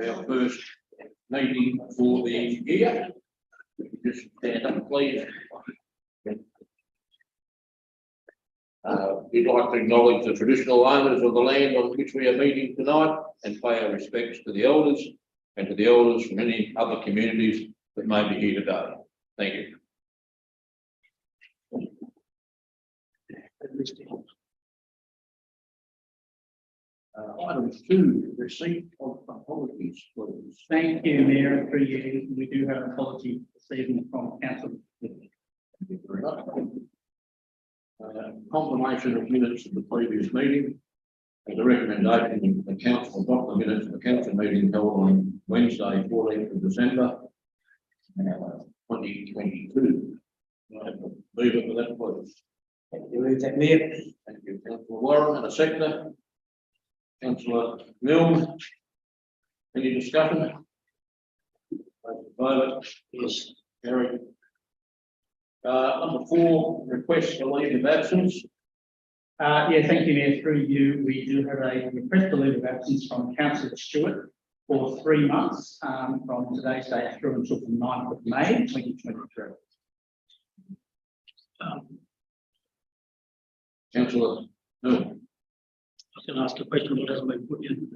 Our first meeting for the year. Just stand up, please. We'd like to acknowledge the traditional owners of the land on which we are meeting tonight and pay our respects to the elders and to the elders from any other communities that may be here today. Thank you. Item 2, receipt of apologies, please. Thank you, Mayor. Through you, we do have an apology this evening from Council. Thank you very much. Confirmation of minutes of the previous meeting. As a recommendation, the council adopt the minutes of the council meeting held on Wednesday, 14th of December, 2022. Leave it for that, please. Thank you, Mayor. Thank you, Councillor Warren, and a seconder. Councillor Mills. Any discussion? Yes. Carried. Number 4, request for leave of absence. Yeah, thank you, Mayor. Through you, we do have a request for leave of absence from Councillor Stewart for 3 months from today's date through until the 9th of May 2023. Councillor Mills. I was going to ask a question, but hasn't been put in.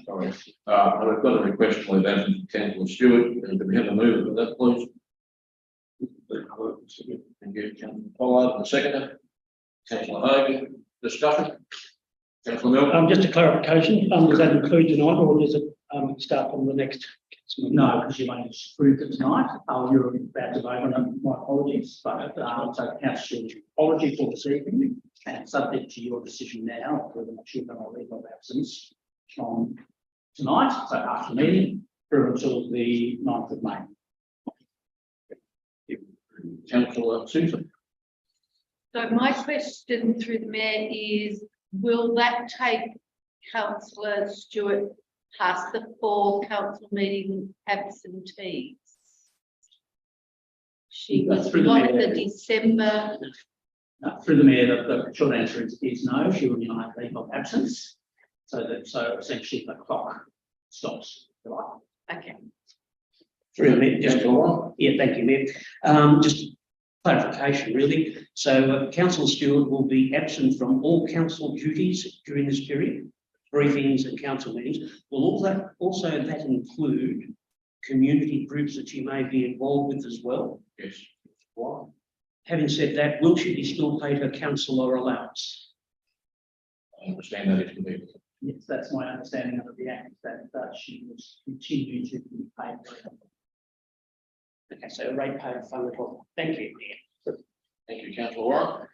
Sorry. I've got a request for leave of absence from Councillor Stewart. Do we have a mover for that, please? Thank you, Councillor Pollard, the seconder. Councillor Hogan, discussion. Councillor Mills. Just a clarification, does that include tonight or does it start from the next? No, because you only approved it tonight. You're about to vote on it. My apologies. But so Councillor, apology for this evening and subject to your decision now whether or not you're going to leave of absence from tonight, so after the meeting, through until the 9th of May. Councillor Simpson. So my question through the Mayor is, will that take Councillor Stewart past the 4 council meeting absentees? She was not the December. Through the Mayor, the short answer is no, she will be on a leave of absence. So essentially the clock stops. Okay. Through the Mayor, just yeah, thank you, Mayor. Just clarification, really. So Councillor Stewart will be absent from all council duties during this period, briefings and council meetings. Will all that also include community groups that she may be involved with as well? Yes. Why? Having said that, will she be still paid her councillor allowance? I understand that is to be. Yes, that's my understanding of the act, that she will continue to be paid. Okay, so a ratepayer fund as well. Thank you, Mayor. Thank you, Councillor Warren.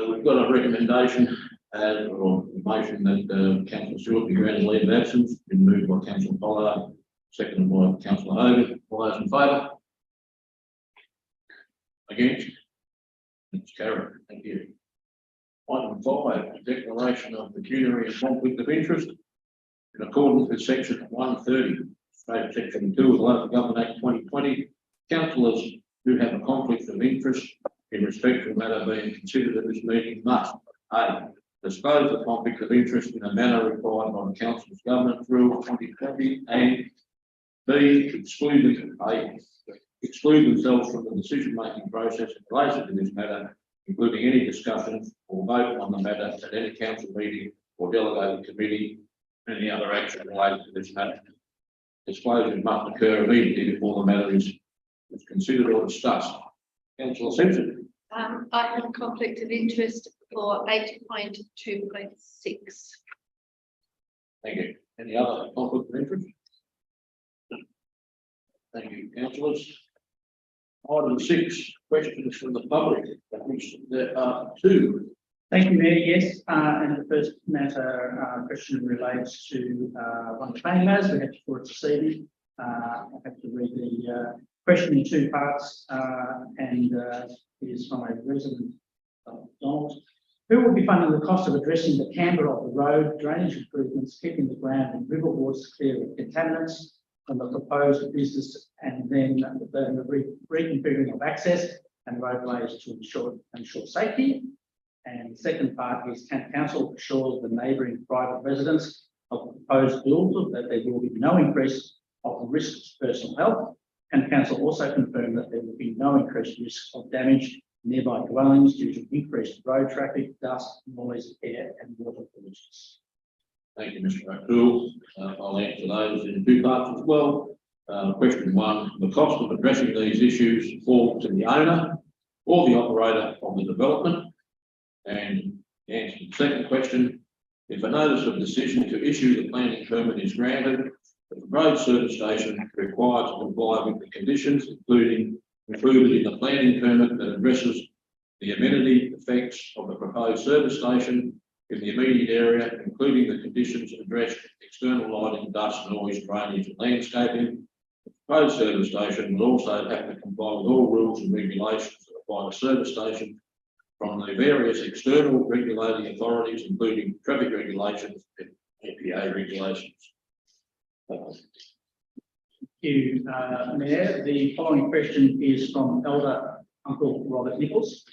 We've got a recommendation or motion that Councillor Stewart be granted leave of absence. Been moved by Councillor Pollard, seconded by Councillor Hogan. All those in favour? Against? It's carried. Thank you. Item 5, declaration of pecuniary and conflict of interest. In accordance with section 130, section 2 of the Local Government Act 2020, councillors who have a conflict of interest in respect to the matter being considered at this meeting must A. Dispose of conflict of interest in a manner required by the Council's Government Rule 2020 and B. Exclude themselves from the decision-making process in relation to this matter, including any discussions or vote on the matter at any council meeting or delegated committee, and any other action related to this matter. Disclosure must occur immediately before the matter is considered or discussed. Councillor Simpson. I have a conflict of interest for 8.2.6. Thank you. Any other conflict of interest? Thank you, councillors. Item 6, questions from the public. There are 2. Thank you, Mayor. Yes, and the first matter question relates to one of the planning matters we had before it this evening. I have to read the question in 2 parts, and it is from a resident of Donald. Who will be funding the cost of addressing the camber of the road, drainage improvements, keeping the ground and river waters clear of contaminants from the proposed business, and then the reconfiguring of access and roadways to ensure safety? And the second part is, can council assure the neighbouring private residents of proposed bills that there will be no increase of the risks to personal health, and council also confirmed that there will be no increased risk of damage to nearby dwellings due to increased road traffic, dust, noise, air and water pollution. Thank you, Mr. O'Toole. I'll answer those in two parts as well. Question one, the cost of addressing these issues falls to the owner or the operator of the development. And answer the second question, if a notice of decision to issue the planning permit is granted, the road service station is required to comply with the conditions included in the planning permit that addresses the amenity effects of the proposed service station in the immediate area, including the conditions addressed external lighting, dust, noise, drainage and landscaping. The proposed service station will also have to comply with all rules and regulations that apply to service station from the various external regulating authorities, including traffic regulations and EPA regulations. Thank you, Mayor. The following question is from Elder Uncle Robert Nichols.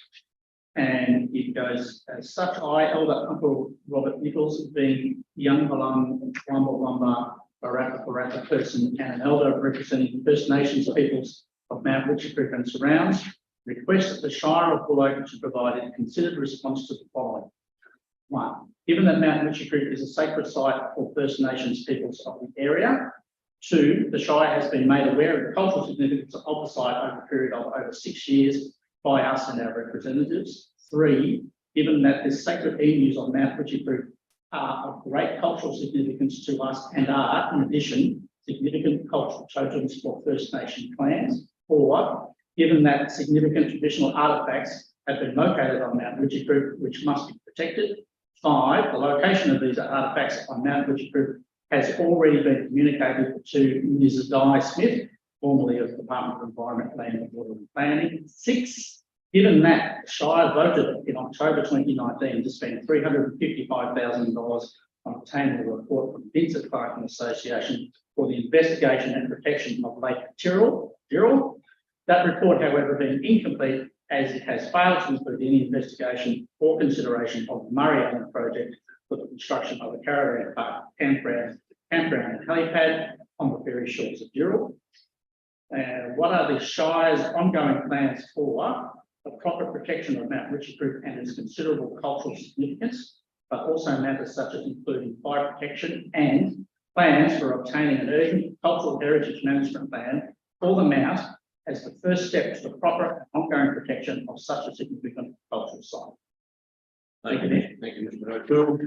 And it goes as such: I, Elder Uncle Robert Nichols, being young Balung, Wamba, Baraka person and an elder representing the First Nations peoples of Mount Witchacreek and surrounds, request that the Shire of Buloke should provide a considered response to the following. 1. Given that Mount Witchacreek is a sacred site for First Nations peoples of the area. 2. The Shire has been made aware of the cultural significance of the site over a period of over 6 years by us and our representatives. 3. Given that the sacred emus on Mount Witchacreek are of great cultural significance to us and are, in addition, significant cultural totems for First Nation clans. 4. Given that significant traditional artefacts have been located on Mount Witchacreek, which must be protected. 5. The location of these artefacts on Mount Witchacreek has already been communicated to Ms. Di Smith, formerly of the Department of Environment, Land and Water and Planning. 6. Given that Shire voted in October 2019 to spend $355,000 on obtaining a report from Vincent Clark and Association for the investigation and protection of Lake Tyrrell. That report, however, being incomplete as it has failed to include any investigation or consideration of the Murray Island project for the construction of a caravan park, campground and helipad on the very shores of Tyrrell. What are the Shire's ongoing plans for the proper protection of Mount Witchacreek and its considerable cultural significance, but also matters such as including fire protection and plans for obtaining an urgent cultural heritage management plan for the Mount as the first step to the proper and ongoing protection of such a significant cultural site? Thank you, Mr. O'Toole.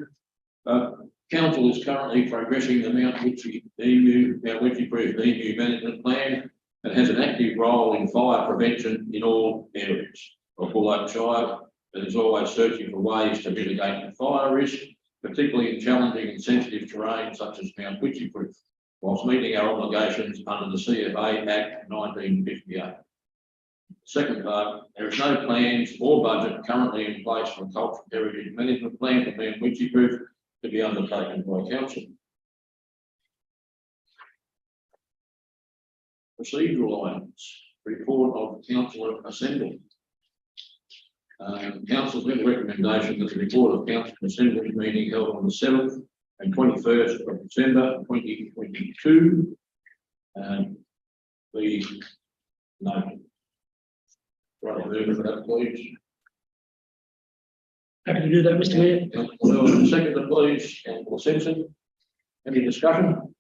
Council is currently progressing the Mount Witchacreek emu management plan that has an active role in fire prevention in all areas of Buloke Shire, and is always searching for ways to mitigate the fire risk, particularly in challenging and sensitive terrain such as Mount Witchacreek, whilst meeting our obligations under the CFA Act 1958. Second part, there is no plans or budget currently in place for a cultural heritage management plan for Mount Witchacreek to be undertaken by council. Procedural items, report of the Council Assembly. Council's made a recommendation that the report of Council Assembly meeting held on the 7th and 21st of December 2022 be noted. Right, move for that, please. Happy to do that, Mr. Mayor. Councillor second, please. Councillor Simpson. Any discussion?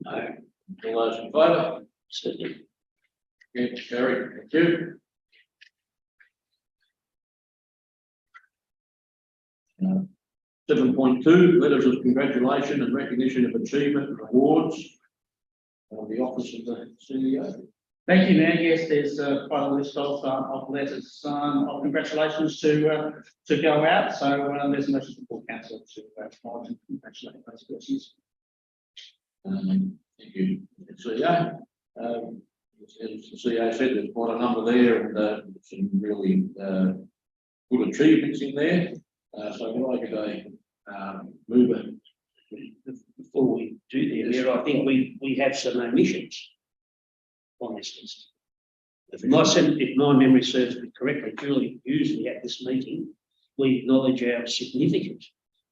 No. All those in favour? Certainly. Yes, carried. Thank you. 7.2, letters of congratulation and recognition of achievement and awards on the office of the CEO. Thank you, Mayor. Yes, there's quite a list of letters of congratulations to go out. So there's a motion for council to acknowledge and congratulate those persons. Thank you, CEO. As the CEO said, there's quite a number there and some really good achievements in there. So would I get a mover? Before we do the Mayor, I think we have some omissions on this list. If my memory serves me correctly, Julie, usually at this meeting, we acknowledge our significant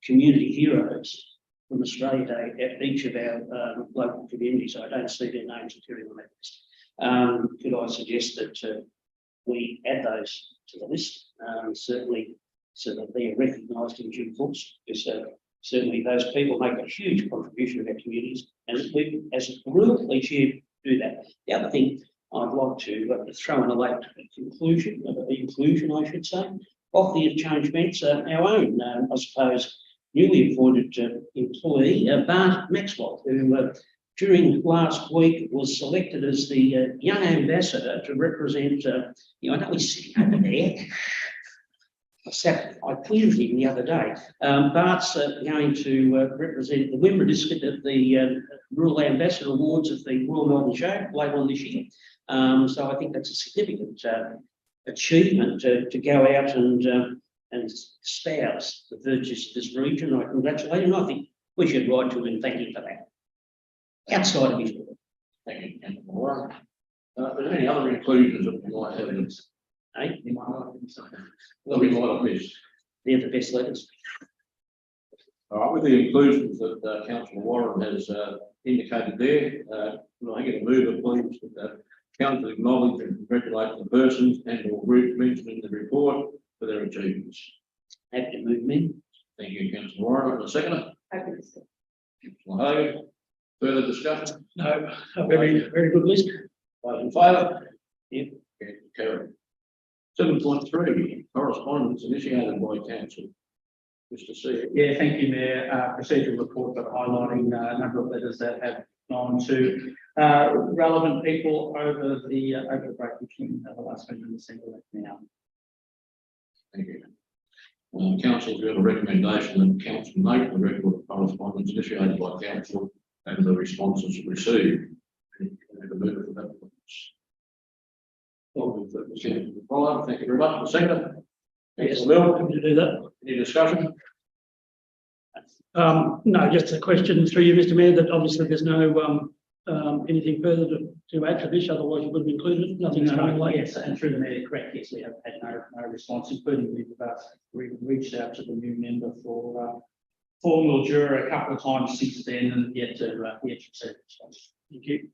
community heroes from Australia Day at each of our local communities. I don't see their names appearing on that list. Could I suggest that we add those to the list, certainly so that they are recognised in due course, because certainly those people make a huge contribution to our communities, and we, as a group, each year do that. The other thing I'd like to throw in a late inclusion, I should say, of the changements, our own, I suppose, newly appointed employee, Bart Maxwell, who during last week was selected as the young ambassador to represent, I know he's sitting over there. I quizzed him the other day. Bart's going to represent the Wimmera district at the Rural Ambassador Awards at the Royal Melbourne Show later on this year. So I think that's a significant achievement to go out and espouse the virtues of this region. I congratulate him. I think we should write to him and thank him for that. Outside of his work. Thank you, Councillor Warren. Are there any other inclusions that we might have in this? Eh? That we might have missed? They're the best letters. All right, with the inclusions that Councillor Warren has indicated there, will I get a mover, please, that council acknowledge and congratulate the persons and or groups mentioned in the report for their achievements. Happy to move me. Thank you, Councillor Warren. And a second, Councillor Hogan. Further discussion? No, a very good list. Those in favour? Yep. Carried. 7.3, correspondence initiated by council. Mr. C. Yeah, thank you, Mayor. Procedural report, but highlighting a number of letters that have gone to relevant people over the break between the last meeting in December now. Thank you. Council, we have a recommendation that council note the record of correspondence initiated by council and the responses received. Thank you very much. The second. Yes, Bill, to do that. any discussion? No, just a question through you, Mr. Mayor, that obviously there's no anything further to add to this, otherwise you would have included it. Nothing's coming late. Yes, and through the Mayor, correct, yes, we have had no response, including we've reached out to the new member for formal juror a couple of times since then and yet to receive a response. Thank you.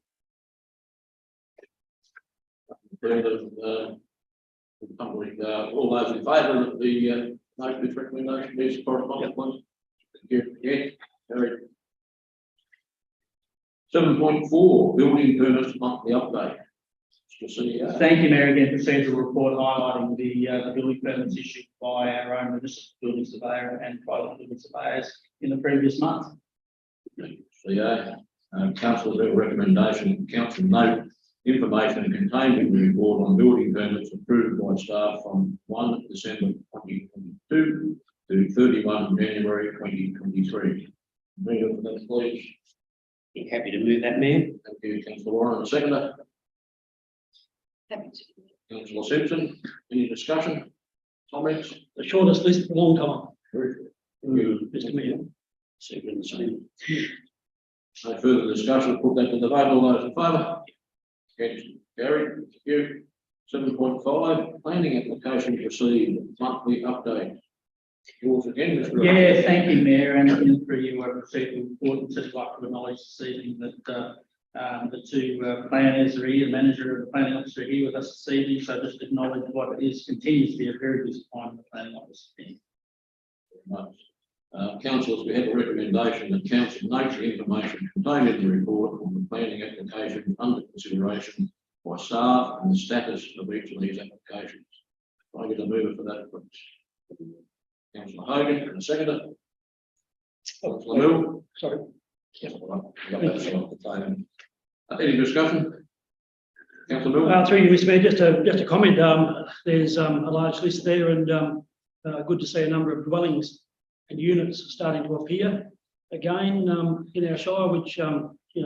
All those in favour of the note with recommendation, please correspondence, please. Thank you. Yeah, carried. 7.4, building permits monthly update. Thank you, Mayor. Again, procedural report highlighting the building permits issued by our own municipal building surveyor and private building surveyors in the previous month. Council's recommendation, council note information contained in the report on building permits approved by staff from 1 December 2022 to 31 January 2023. Move for that, please. Be happy to move that, Mayor. Thank you, Councillor Warren. The seconder, Councillor Simpson. Any discussion? Comments? The shortest list for a long time. Thank you, Mr. Mayor. Second the same. No further discussion. Put that to the vote. All those in favour? Carried. Thank you. 7.5, planning application received monthly update. Yours again, Mr. Yeah, thank you, Mayor, and through you, I've received an important, just like to acknowledge this evening that the two planners are here, the manager and the planning officer are here with us this evening, so just acknowledge what continues to be a very busy time in the planning office. Very much. Councillors, we have a recommendation that council note the information contained in the report on the planning application under consideration by staff and the status of each of these applications. I get a mover for that, please. Councillor Hogan and a seconder. Councillor Mill. Sorry. Any discussion? Councillor Mill. Through you, Mr. Mayor, just a comment. There's a large list there, and good to see a number of dwellings and units starting to appear again in our shire, which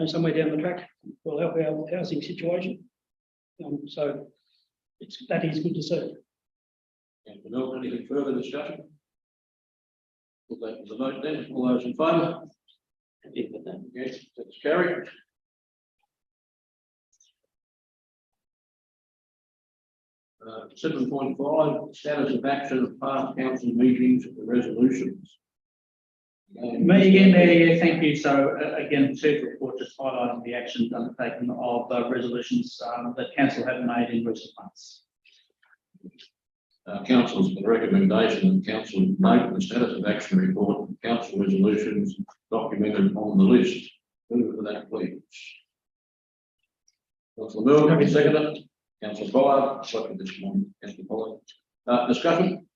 somewhere down the track will help our housing situation. So that is good to see. Councillor Mill, anything further discussion? Put that to the vote then. All those in favour? Yes, that's carried. Uh, 7.5, status of action of past council meetings and resolutions. Me again, Mayor, yeah, thank you. So again, the Chief report just highlighting the actions undertaken of resolutions that council have made in recent months. Council's the recommendation that council note the status of action report and council resolutions documented on the list. Move for that, please. Councillor Milne, second. Councillor Pollard, second this morning. Councillor Pollard. Discussion?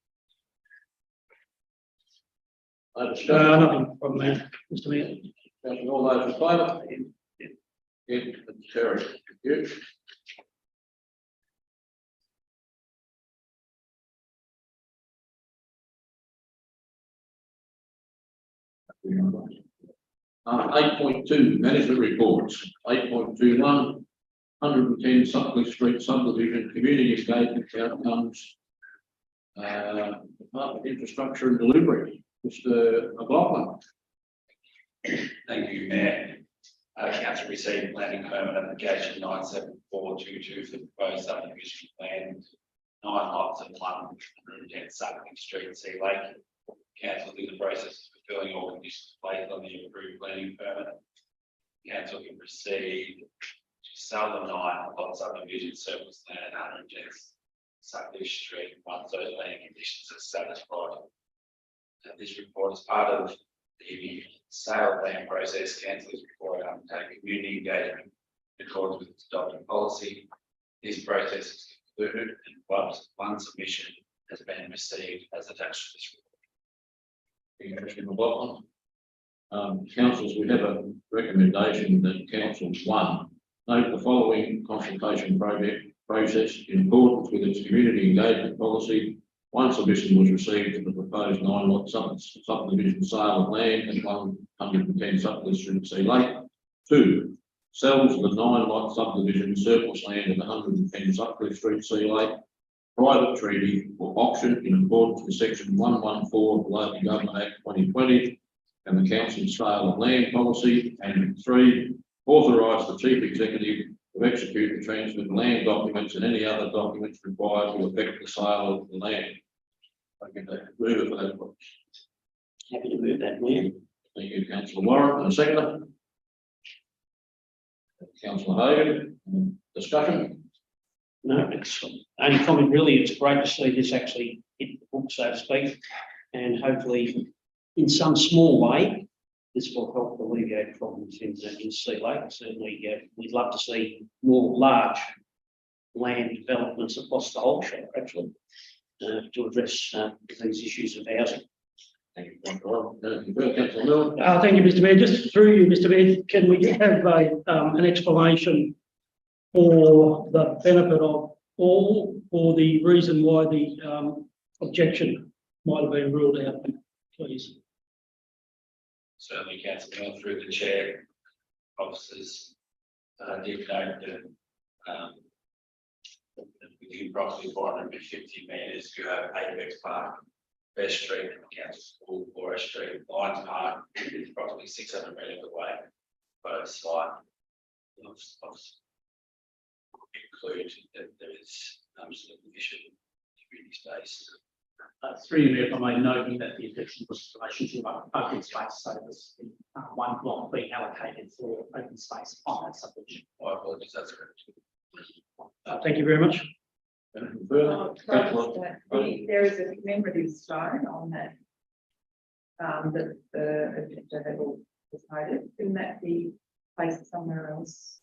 No discussion. Nothing from me, Mr. Mayor. Councillor, all those in favour? Yeah, that's carried. Thank you. Eight point two, management reports. 8.21, 110 Sutcliffe Street subdivision, community engagement outcomes. Department Infrastructure and Delivery. Mr. McLaughlin. Thank you, Mayor. Council received planning permit application 97422 for the proposed subdivision plan, 9 lots of 110 Sutcliffe Street, Sea Lake. Council is in the process of fulfilling all conditions placed on the approved planning permit. Council can proceed to sell the 9 lot subdivision surplus land 110 Sutcliffe Street once those planning conditions are satisfied. This report is part of the sale plan process. Council is required to undertake community engagement in accordance with its adopted policy. This process is concluded and one submission has been received as attached to this report. Thank you, Mr. McLaughlin. Councils, we have a recommendation that council 1 note the following consultation process in accordance with its community engagement policy. 1 submission was received for the proposed 9 lot subdivision sale of land at 110 Sutcliffe Street, Sea Lake. 2, sells the 9 lot subdivision surplus land at 110 Sutcliffe Street, Sea Lake. Private treaty or auction in accordance with section 114 of the Local Government Act 2020 and the council's sale of land policy. And 3, authorise the chief executive to execute the transfer of land documents and any other documents required to effect the sale of the land. I can move it for that. Happy to move that, Mayor. Thank you, Councillor Warren. And a second. Councillor Hogan. Discussion? No, it's only comment really. It's great to see this actually hit the book, so to speak, and hopefully, in some small way, this will help alleviate problems in Sea Lake. Certainly, we'd love to see more large land developments across the whole shire, actually, to address these issues of housing. Thank you, Councillor Milne. Thank you, Mr. Mayor. Just through you, Mr. Mayor, can we have an explanation for the benefit of all, or the reason why the objection might have been ruled out, please? Certainly, Councillor Milne, through the chair, officers did note that within approximately 450 metres, you have Apex Park, Best Street, Council School, Forest Street, Lions Park is approximately 600 metres away. Both sides include that there is sufficient community space. Through you, if I may, noting that the objection was in relation to open space, so there's 1 block being allocated for open space on that subdivision. My apologies, that's correct. Thank you very much. There is a commemorative stone on that that the objector had all decided. Couldn't that be placed somewhere else?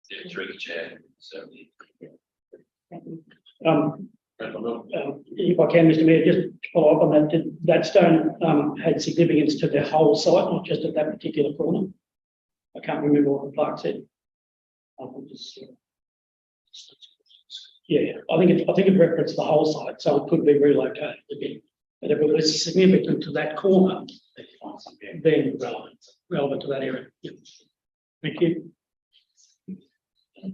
Yeah, through the chair, certainly. Thank you. If I can, Mr. Mayor, just to follow up on that, that stone had significance to the whole site, not just at that particular corner. I can't remember what the plaque said. Yeah, I think it referenced the whole site, so it could be relocated again. But if it was significant to that corner, then relevant to that area. Yep. Thank you.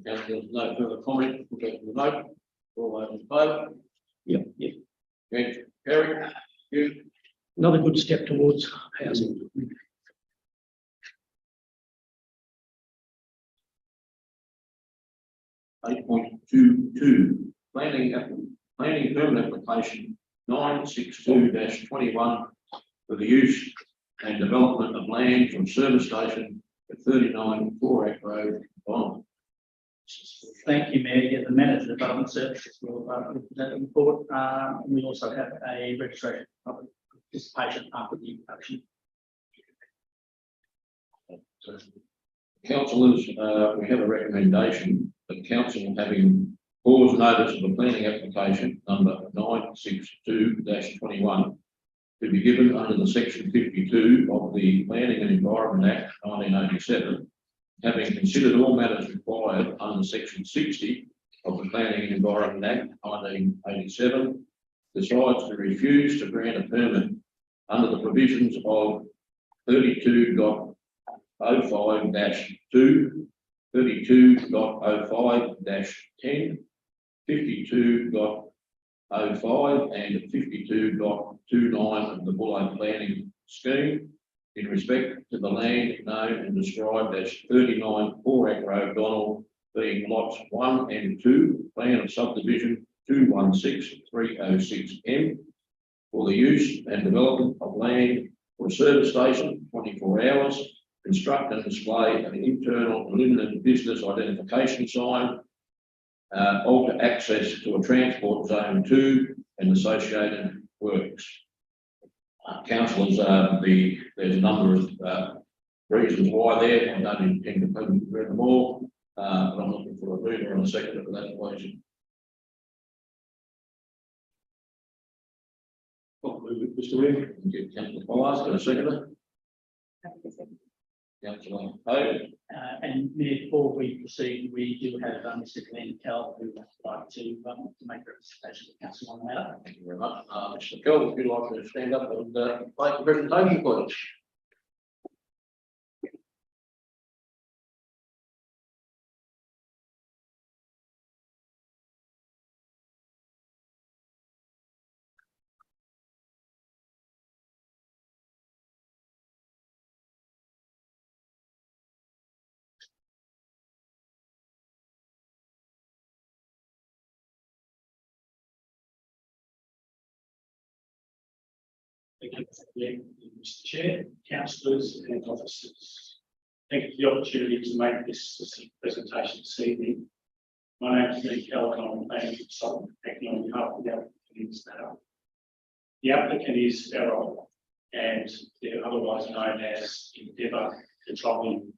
Councillor, no further comment. We'll go to the vote. All those in favour? Yep. Against? Carried. You. Another good step towards housing. Eight point 2.2 planning permit application 962-21 for the use and development of land from service station at 39 Forak Road, Bond. Thank you, Mayor. Yeah, the Manager of Development Services will present the report. We also have a registration of public participation after the introduction. Councillors, we have a recommendation that council having cause notice of a planning application number 962-21 to be given under the section 52 of the Planning and Environment Act 1987, having considered all matters required under section 60 of the Planning and Environment Act 1987, decides to refuse to grant a permit under the provisions of 32.05-2, 32.05-10, 52.05 and 52.29 of the Buloke planning scheme in respect to the land known and described as 39 Forak Road, Donald, being lots 1 and 2, plan of subdivision 216306M, for the use and development of land for a service station 24 hours, construct and display an internal illuminated business identification sign, alter access to a transport zone 2 and associated works. Councillors, there's a number of reasons why there. I don't intend to read them all, but I'm looking for a reader and a seconder for that, please. Mr. Reid, Councillor Fires, got a seconder? Councillor Hogan. And Mayor, before we proceed, we do have Mr. Glenn Kell who would like to make a representation of council on the matter. Thank you very much. Mr. Kell, if you'd like to stand up and make the presentation, please. Thank you, Mr. Chair, councillors and officers. Thank you for the opportunity to make this presentation this evening. My name is Glenn Kell and I'm a planning consultant acting on behalf of the applicant in this matter. The applicant is Errol and they're otherwise known as Endeavour Petroleum,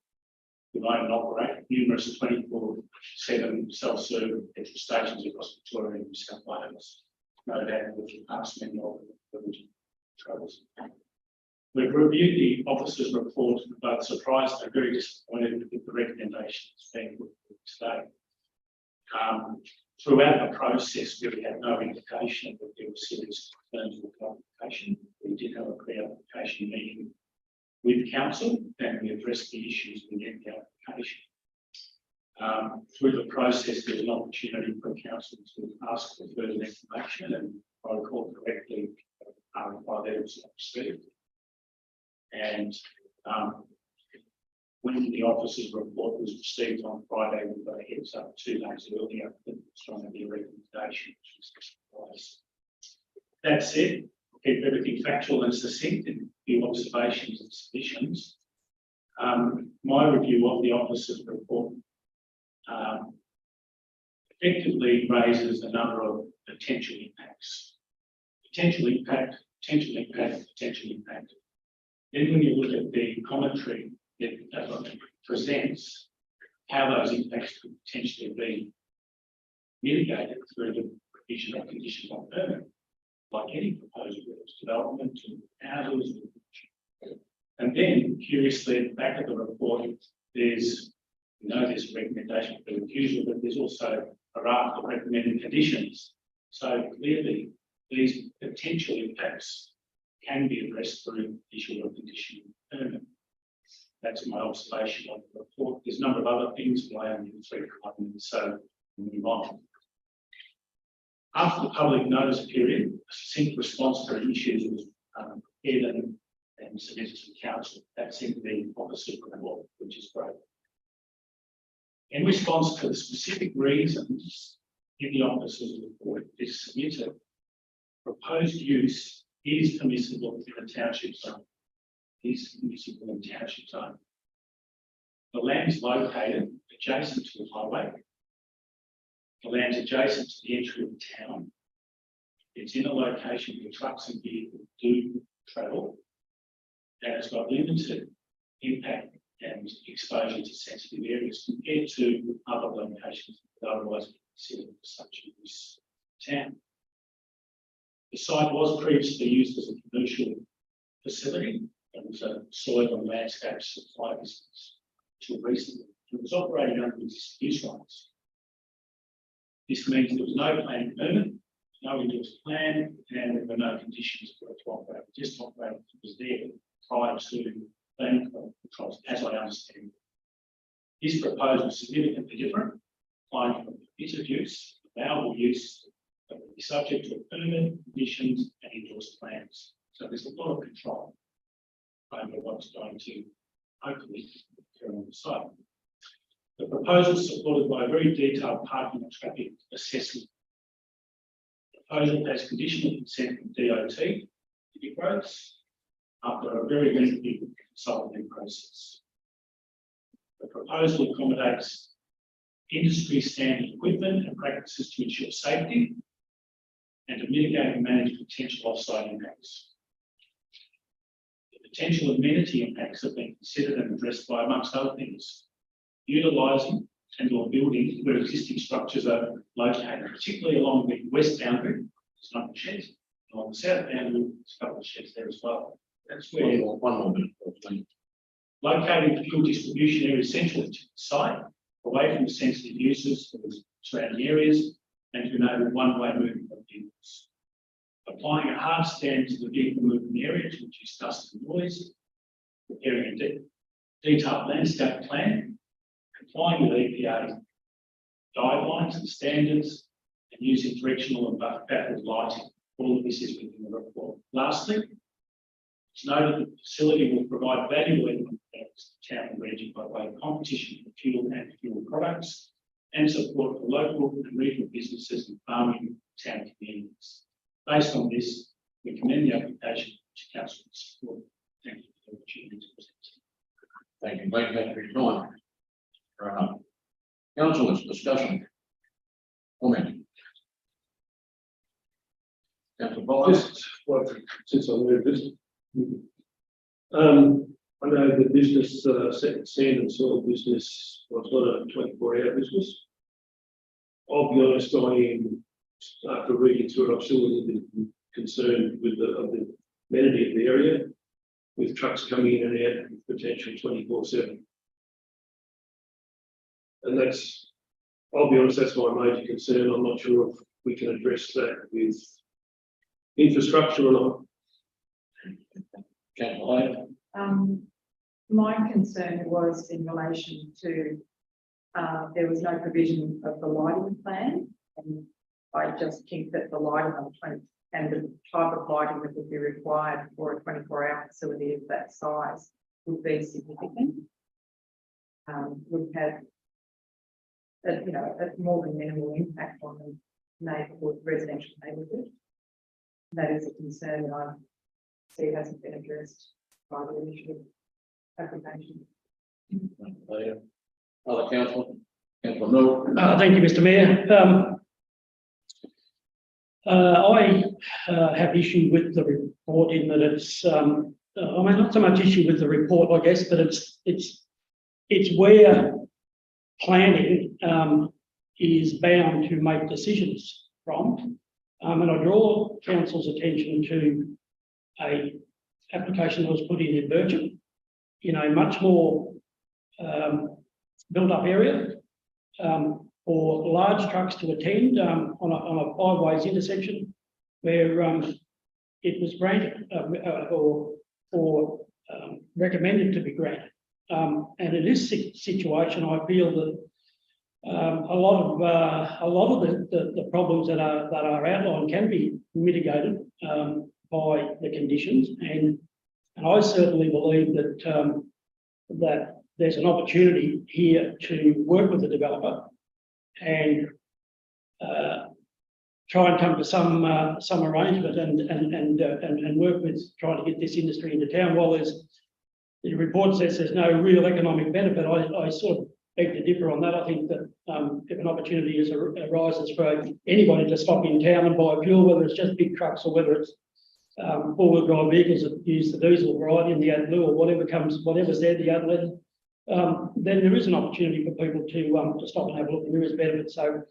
who own and operate numerous 24/7 self-serve petrol stations across Victoria and New South Wales. No doubt which will pass many of the troubles. We've reviewed the officer's report, but surprised and very disappointed with the recommendations being put today. Throughout the process, we had no indication that there were serious concerns with the application. We did have a pre-application meeting with council and we addressed the issues within the application. Through the process, there's an opportunity for council to ask for further information, and if I recall correctly, by that was not received. And when the officer's report was received on Friday, we got a heads up 2 days earlier that it was trying to be a recommendation, which was a surprise. That said, we'll keep everything factual and succinct in few observations and submissions. My review of the officer's report effectively raises a number of potential impacts. Potential impact, potential impact, potential impact. Then when you look at the commentary that presents how those impacts could potentially be mitigated through the provision of conditions on permit, like any proposal, whether it's development and houses. And then, curiously, at the back of the report, there's a recommendation for refusal, but there's also a raft of recommended conditions. So clearly, these potential impacts can be addressed through the issue of conditional permit. That's my observation of the report. There's a number of other things, but I only have 3 comments, so we'll move on. After the public notice period, a succinct response to the issues was prepared and submitted to the council. That seemed to be officer's report, which is great. In response to the specific reasons in the officer's report is submitted, proposed use is permissible in a township zone. Is permissible in township zone. The land is located adjacent to the highway. The land is adjacent to the entry of the town. It's in a location where trucks and vehicles do travel. And it's got limited impact and exposure to sensitive areas compared to other locations that otherwise be considered for such use town. The site was previously used as a commercial facility. It was a soil and landscape supply business until recently. It was operating under existing use rights. This means there was no planning permit, no endorsed plan, and there were no conditions for it to operate. It just operated, it was there prior to planning controls, as I understand it. This proposal is significantly different, applying for permitted use, allowable use, but will be subject to permit, conditions, and endorsed plans. So there's a lot of control over what's going to hopefully occur on the site. The proposal is supported by a very detailed parking and traffic assessment. The proposal has conditional consent from DOT to be roads after a very lengthy consultative process. The proposal accommodates industry standard equipment and practices to ensure safety and to mitigate and manage potential off-site impacts. The potential amenity impacts have been considered and addressed by, amongst other things, utilising and or building where existing structures are located, particularly along the west boundary, there's no sheds. Along the south boundary, there's a couple of sheds there as well. That's where One more minute, please. locating the fuel distribution area central to the site, away from the sensitive uses of the surrounding areas, and to enable one-way movement of vehicles. Applying a hard stand to the vehicle movement area to reduce dust and noise, preparing a detailed landscape plan, complying with EPA guidelines and standards, and using directional and baffled lighting. All of this is within the report. Lastly, it's noted that the facility will provide valuable economic benefits to town and region by way of competition for fuel and fuel products and support for local and regional businesses and farming town communities. Based on this, we commend the application to council support. Thank you for the opportunity to present. Thank you. Thank you for your time. Fair enough. Councillors, discussion. Comment. Councillor Boyce. Just what, since I moved this, I know the business, sand and soil business was not a 24-hour business. I'll be honest, after reading through it, I'm still a little bit concerned with the amenity of the area, with trucks coming in and out potentially 24/7. And that's, I'll be honest, that's my major concern. I'm not sure if we can address that with infrastructure or not. Councillor Hayes. My concern was in relation to, there was no provision of the lighting plan. And I just think that the lighting on 20 and the type of lighting that would be required for a 24-hour facility of that size would be significant. Would have, a more than minimal impact on the neighbourhood, residential neighbourhood. That is a concern that I see hasn't been addressed by the initial application. Other councillor. Councillor Mill. Thank you, Mr. Mayor. I have issue with the report in that it's, I mean, not so much issue with the report, I guess, but it's where planning is bound to make decisions from. And I draw council's attention to a application that was put in Bircham in a much more built-up area for large trucks to attend on a five-ways intersection where it was granted or recommended to be granted. And in this situation, I feel that a lot of the problems that are outlined can be mitigated by the conditions, and I certainly believe that that there's an opportunity here to work with the developer and try and come to some arrangement and work with trying to get this industry into town. While the report says there's no real economic benefit, I sort of beg to differ on that. I think that if an opportunity arises for anybody to stop in town and buy fuel, whether it's just big trucks or whether it's four-wheel drive vehicles that use the diesel right in the AdBlue or whatever's there, the outlet, then there is an opportunity for people to stop and have a look, and there is benefit. So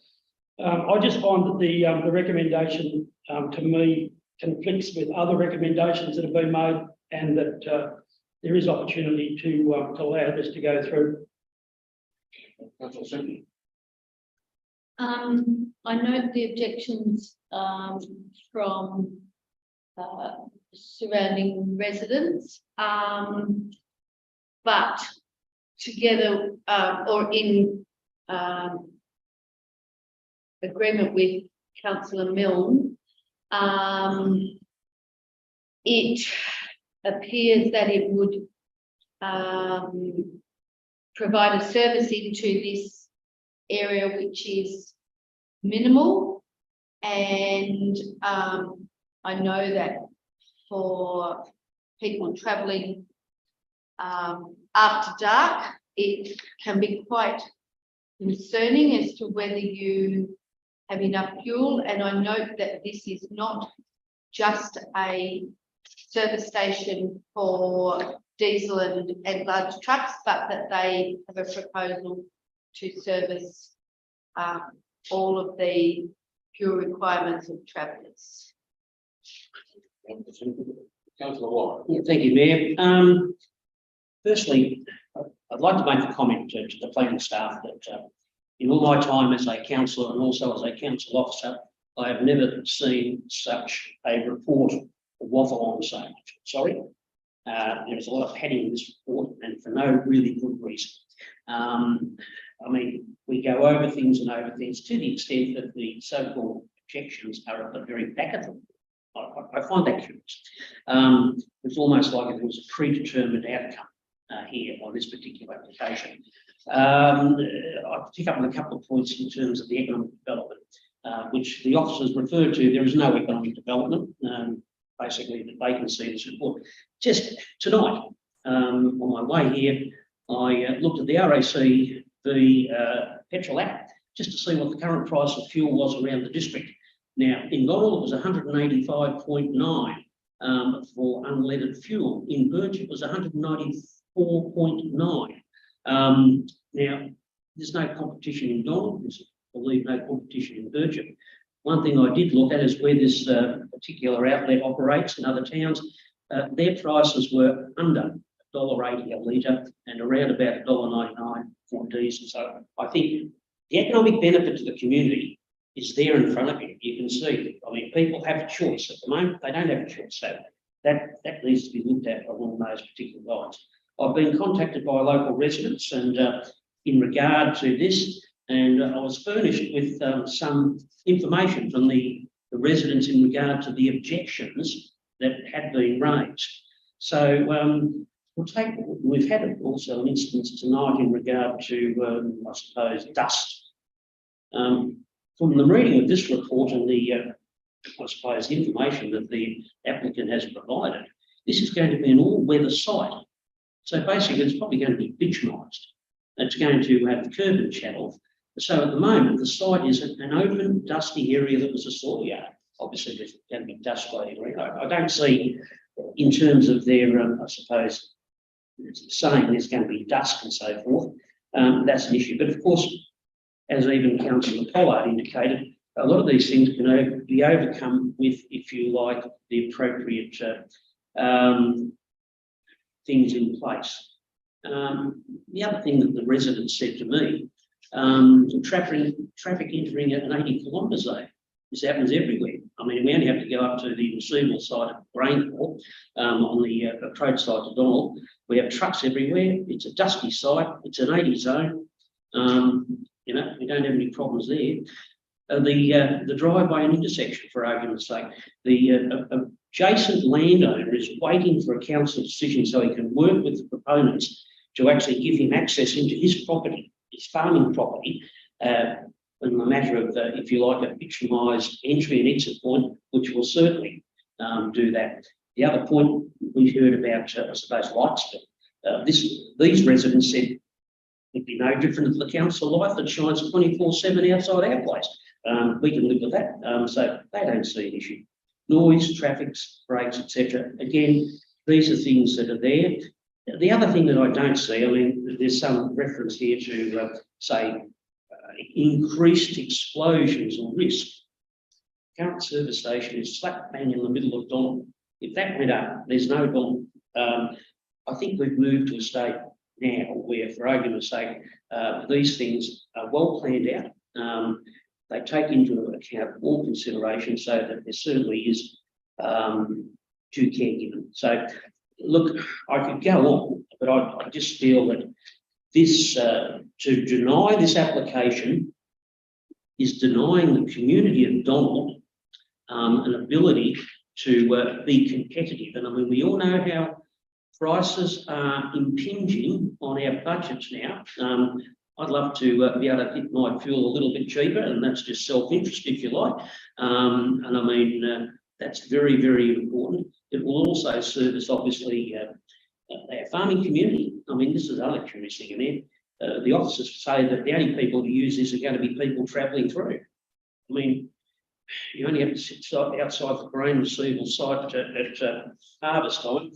I just find that the recommendation to me conflicts with other recommendations that have been made, and that there is opportunity to allow this to go through. Councillor Simpson. I note the objections from surrounding residents, but together or in agreement with Councillor Milne, it appears that it would provide a service into this area which is minimal, and I know that for people travelling after dark, it can be quite concerning as to whether you have enough fuel. And I note that this is not just a service station for diesel and large trucks, but that they have a proposal to service all of the fuel requirements of travellers. Councillor White. Yeah, thank you, Mayor. Firstly, I'd like to make a comment to the planning staff that in all my time as a councillor and also as a council officer, I have never seen such a report waffle on so much. Sorry. There's a lot of padding in this report, and for no really good reason. I mean, we go over things and over things to the extent that the so-called objections are at the very back of them. I find that curious. It's almost like it was a predetermined outcome here on this particular application. I'll pick up on a couple of points in terms of the economic development, which the officers referred to. There is no economic development, basically, that they can see in this report. Just tonight, on my way here, I looked at the RAC, the petrol app, just to see what the current price of fuel was around the district. Now, in Laurel, it was 185.9 for unleaded fuel. In Birch, it was 194.9. Now, there's no competition in Donald. There's, I believe, no competition in Birch. One thing I did look at is where this particular outlet operates in other towns. Their prices were under $1.80 a litre and around about $1.99 for diesel. So I think the economic benefit to the community is there in front of you. You can see, I mean, people have a choice. At the moment, they don't have a choice. So that needs to be looked at along those particular lines. I've been contacted by local residents and in regard to this, and I was furnished with some information from the residents in regard to the objections that had been raised. So we've had also an instance tonight in regard to, I suppose, dust. From the reading of this report and the, I suppose, information that the applicant has provided, this is going to be an all-weather site. So basically, it's probably going to be bitumised. It's going to have the curb and channel. So at the moment, the site is an open, dusty area that was a soil yard. Obviously, there's going to be dust floating around. I don't see, in terms of their, I suppose, saying there's going to be dust and so forth, that's an issue. But of course, as even Councillor Pollard indicated, a lot of these things can be overcome with, if you like, the appropriate things in place. The other thing that the residents said to me, traffic entering at an 80 kilometre zone. This happens everywhere. I mean, we only have to go up to the receivable side of Graincourt on the approach side to Donald. We have trucks everywhere. It's a dusty site. It's an 80 zone. You know, we don't have any problems there. The driveway and intersection, for argument's sake, the adjacent landowner is waiting for a council decision so he can work with the proponents to actually give him access into his property, his farming property, in the matter of, if you like, a fictionalised entry and exit point, which will certainly do that. The other point we heard about, I suppose, lights, but these residents said it'd be no different to the council light that shines 24/7 outside our place. We can live with that, so they don't see an issue. Noise, traffic, brakes, etc. Again, these are things that are there. The other thing that I don't see, I mean, there's some reference here to, say, increased explosions or risk. Current service station is slap bang in the middle of Donald. If that went up, there's no Donald. I think we've moved to a state now where, for argument's sake, these things are well planned out. They take into account all considerations so that there certainly is due care given. So, look, I could go on, but I just feel that this, to deny this application is denying the community of Donald an ability to be competitive. And I mean, we all know how prices are impinging on our budgets now. I'd love to be able to get my fuel a little bit cheaper, and that's just self-interest, if you like. And I mean, that's very, very important. It will also service, obviously, our farming community. I mean, this is another curious thing in there. The officers say that the only people to use this are going to be people travelling through. I mean, you only have to sit outside the grain receival site at harvest time.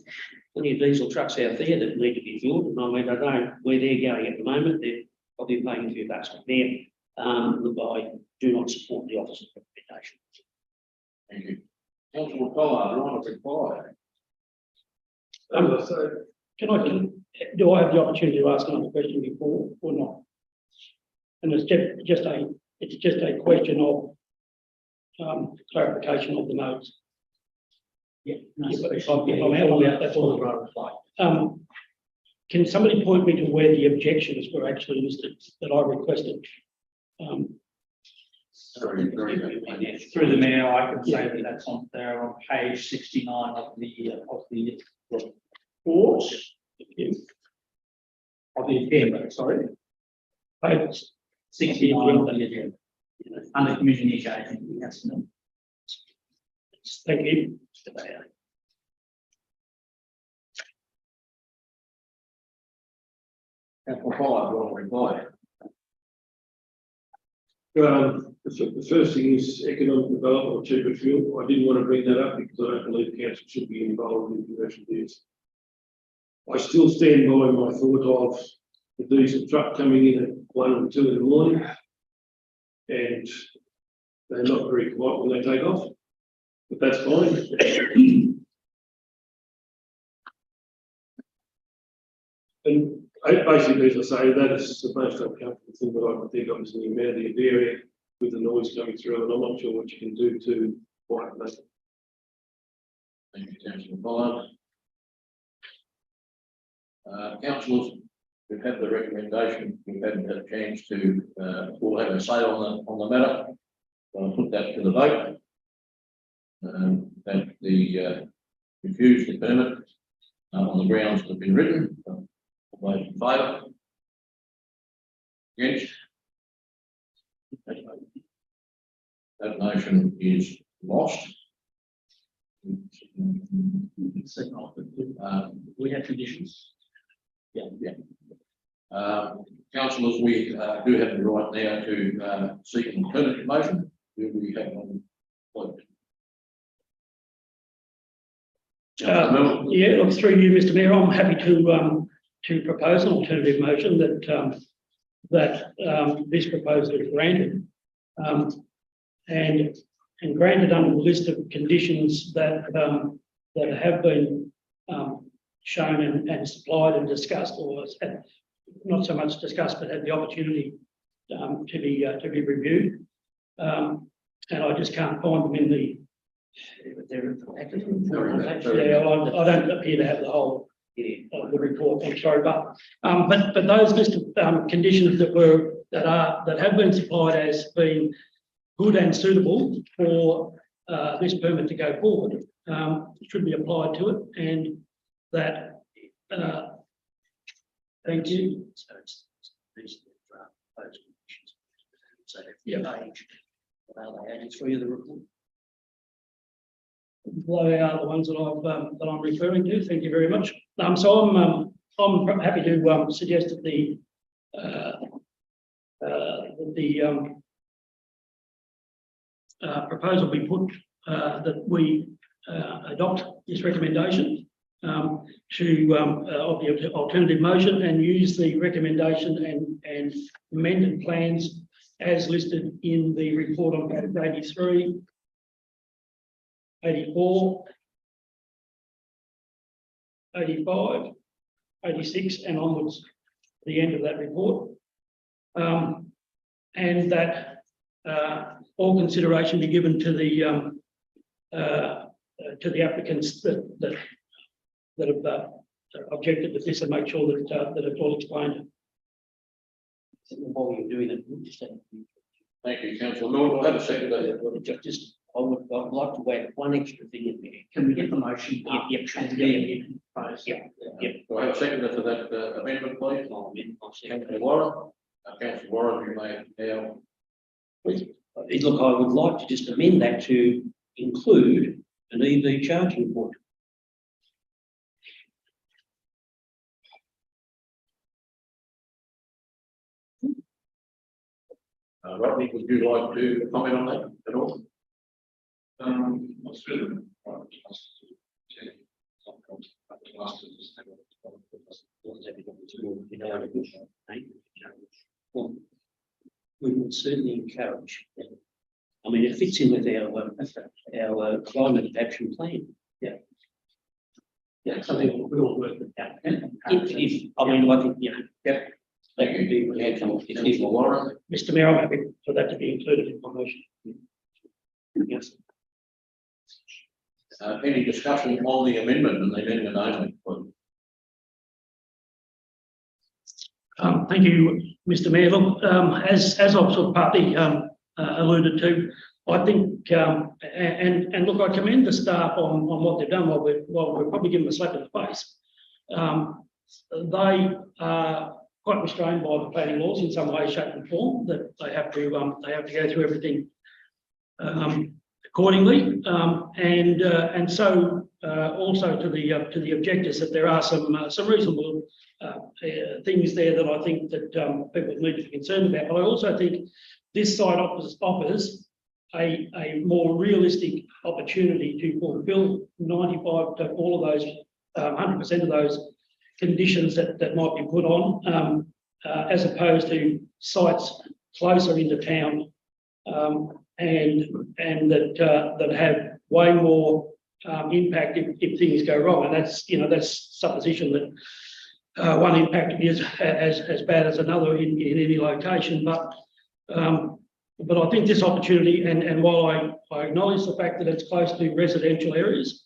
Plenty of diesel trucks out there that need to be fueled. And I mean, I don't know where they're going at the moment. They're probably paying a few bucks a there. I do not support the officer's recommendation. Thank you. Councillor Collard, right of reply. Do I have the opportunity to ask another question before or not? And it's just a question of clarification of the notes. Yeah, If I'm out, that's all the right reply. Can somebody point me to where the objections were actually listed that I requested? Very good. Through the mayor, I can say that that's on there on page 69 of the report. Of the agenda, sorry. Page 69 of the agenda. Under community engagement, yes. Thank you. Councillor Collard, right of reply. The first thing is economic development or cheaper fuel. I didn't want to bring that up because I don't believe council should be involved in commercial deals. I still stand by my thought of the diesel truck coming in at 1 or 2 in the morning, and they're not very quiet when they take off, but that's fine. And basically, as I say, that is the most uncomfortable thing that I can think of is the humidity of the area with the noise coming through, and I'm not sure what you can do to quiet that. Thank you, Councillor Collard. Councillors, we've had the recommendation, we've had a chance to all have a say on the matter. I'll put that to the vote. That the refuse the permit on the grounds that have been written. All those in favour? Against? That motion is lost. We have conditions. Councillors, we do have the right now to seek an alternative motion. Do we have one? Yeah, look, through you, Mr. Mayor, I'm happy to propose an alternative motion that this proposal is granted, and granted under the list of conditions that have been shown and supplied and discussed, or not so much discussed, but had the opportunity to be reviewed. And I just can't find them in the. Yeah, I don't appear to have the whole of the report. I'm sorry, but those list of conditions that have been supplied as being good and suitable for this permit to go forward should be applied to it, and that. Thank you. So they're page. They added 3 of the report. They are the ones that I'm referring to. Thank you very much. So I'm happy to suggest that the proposal be put that we adopt this recommendation of the alternative motion and use the recommendation and amended plans as listed in the report on page 83, 84, 85, 86 and onwards to the end of that report. And that all consideration be given to the applicants that have objected to this and make sure that it's all explained. While you're doing it, Thank you, councillor Norton. I'll have a second. I'd like to add one extra thing in there. Can we get the motion? Yep. And then propose? Yep. Do I have a second to that amendment, please? Councillor Warren. Councillor Warren, you may now. Please. Look, I would like to just amend that to include an EV charging point. Rodney, would you like to comment on that at all? Well, we would certainly encourage. I mean, it fits in with our climate action plan. Yeah. Yeah, something we all work with that. I mean, I think, yeah. That could be. Councillor Warren. Mr. Mayor, I'm happy for that to be included in my motion. Yes. Any discussion on the amendment and the amendment only? Please. Thank you, Mr. Mayor. Look, as I've sort of partly alluded to, I think, and look, I commend the staff on what they've done while we're probably giving them a slap in the face. They are quite restrained by the planning laws in some way, shape and form, that they have to go through everything accordingly. And so also to the objectors that there are some reasonable things there that I think that people need to be concerned about. But I also think this site offers a more realistic opportunity to fulfil 95 to all of those 100% of those conditions that might be put on, as opposed to sites closer into town and that have way more impact if things go wrong. And that's supposition that one impact is as bad as another in any location. But I think this opportunity, and while I acknowledge the fact that it's close to residential areas,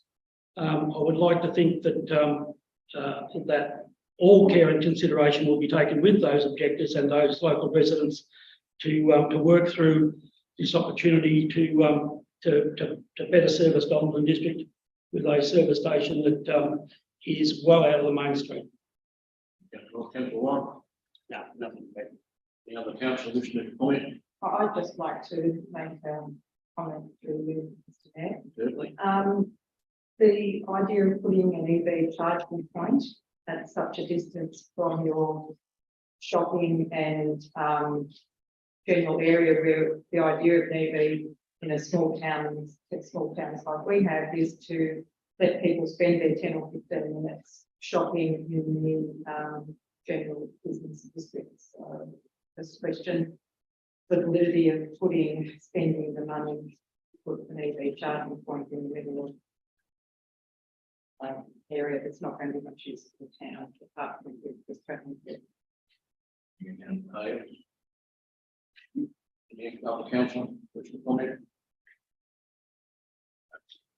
I would like to think that that all care and consideration will be taken with those objectives and those local residents to work through this opportunity to better service Donaldson District with a service station that is well out of the mainstream. Councillor Warren. No, nothing. Any other councillor wishing to comment? I'd just like to make a comment through you, Mr. Mayor. Certainly. The idea of putting an EV charging point at such a distance from your shopping and general area, where the idea of an EV in a small towns like we have is to let people spend their 10 or 15 minutes shopping in the general business districts. So this question, the validity of spending the money to put an EV charging point in the middle of area that's not going to be much use for the town, apart from this traffic. Any other councillor wishing to comment?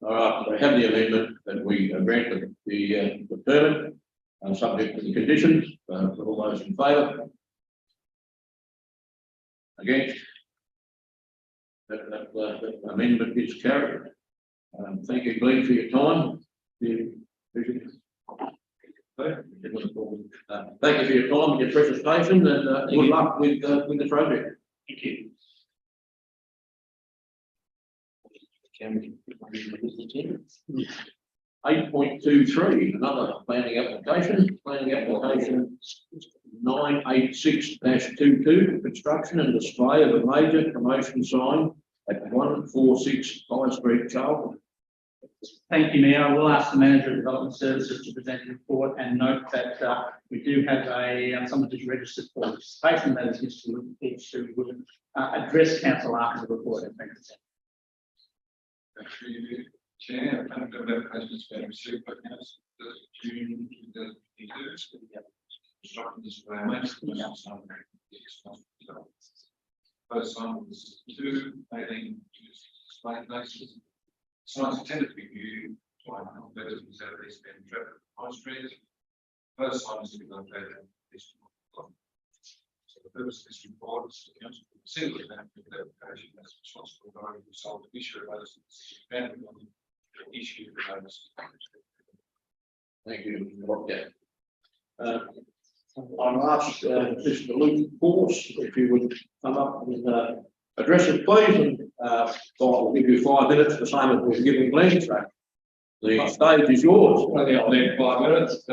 All right, we have the amendment that we grant the permit, subject to the conditions. For all those in favour? Against? That amendment is carried. Thank you, Glenn, for your time. Thank you for your time and your precious patience, and good luck with the project. Thank you. 8.23, another planning application 986-22, construction and display of a major promotion sign at 146 High Street, Charlton. Thank you, Mayor. I will ask the Manager of Development Services to present the report and note that we do have someone who's registered for participation, that is Mr. Luke, who will address council after the report. Thank you. Thank you, Chair. I think that has been received by Council June 2022. Construction display first sign was 2/18 display places. Signs intended to be viewed by betters in South East End traffic High Street. First sign is to be located at this point. So the purpose of this report is the council to consider the application as responsible for the result of issue of those depending on the issue of those. Thank you, Mr. Lockdown. I'll ask Mr. Luke Force if you would come up and address it, please, and I'll give you 5 minutes, the same as we're giving Glenn. So the stage is yours. I'll need 5 minutes.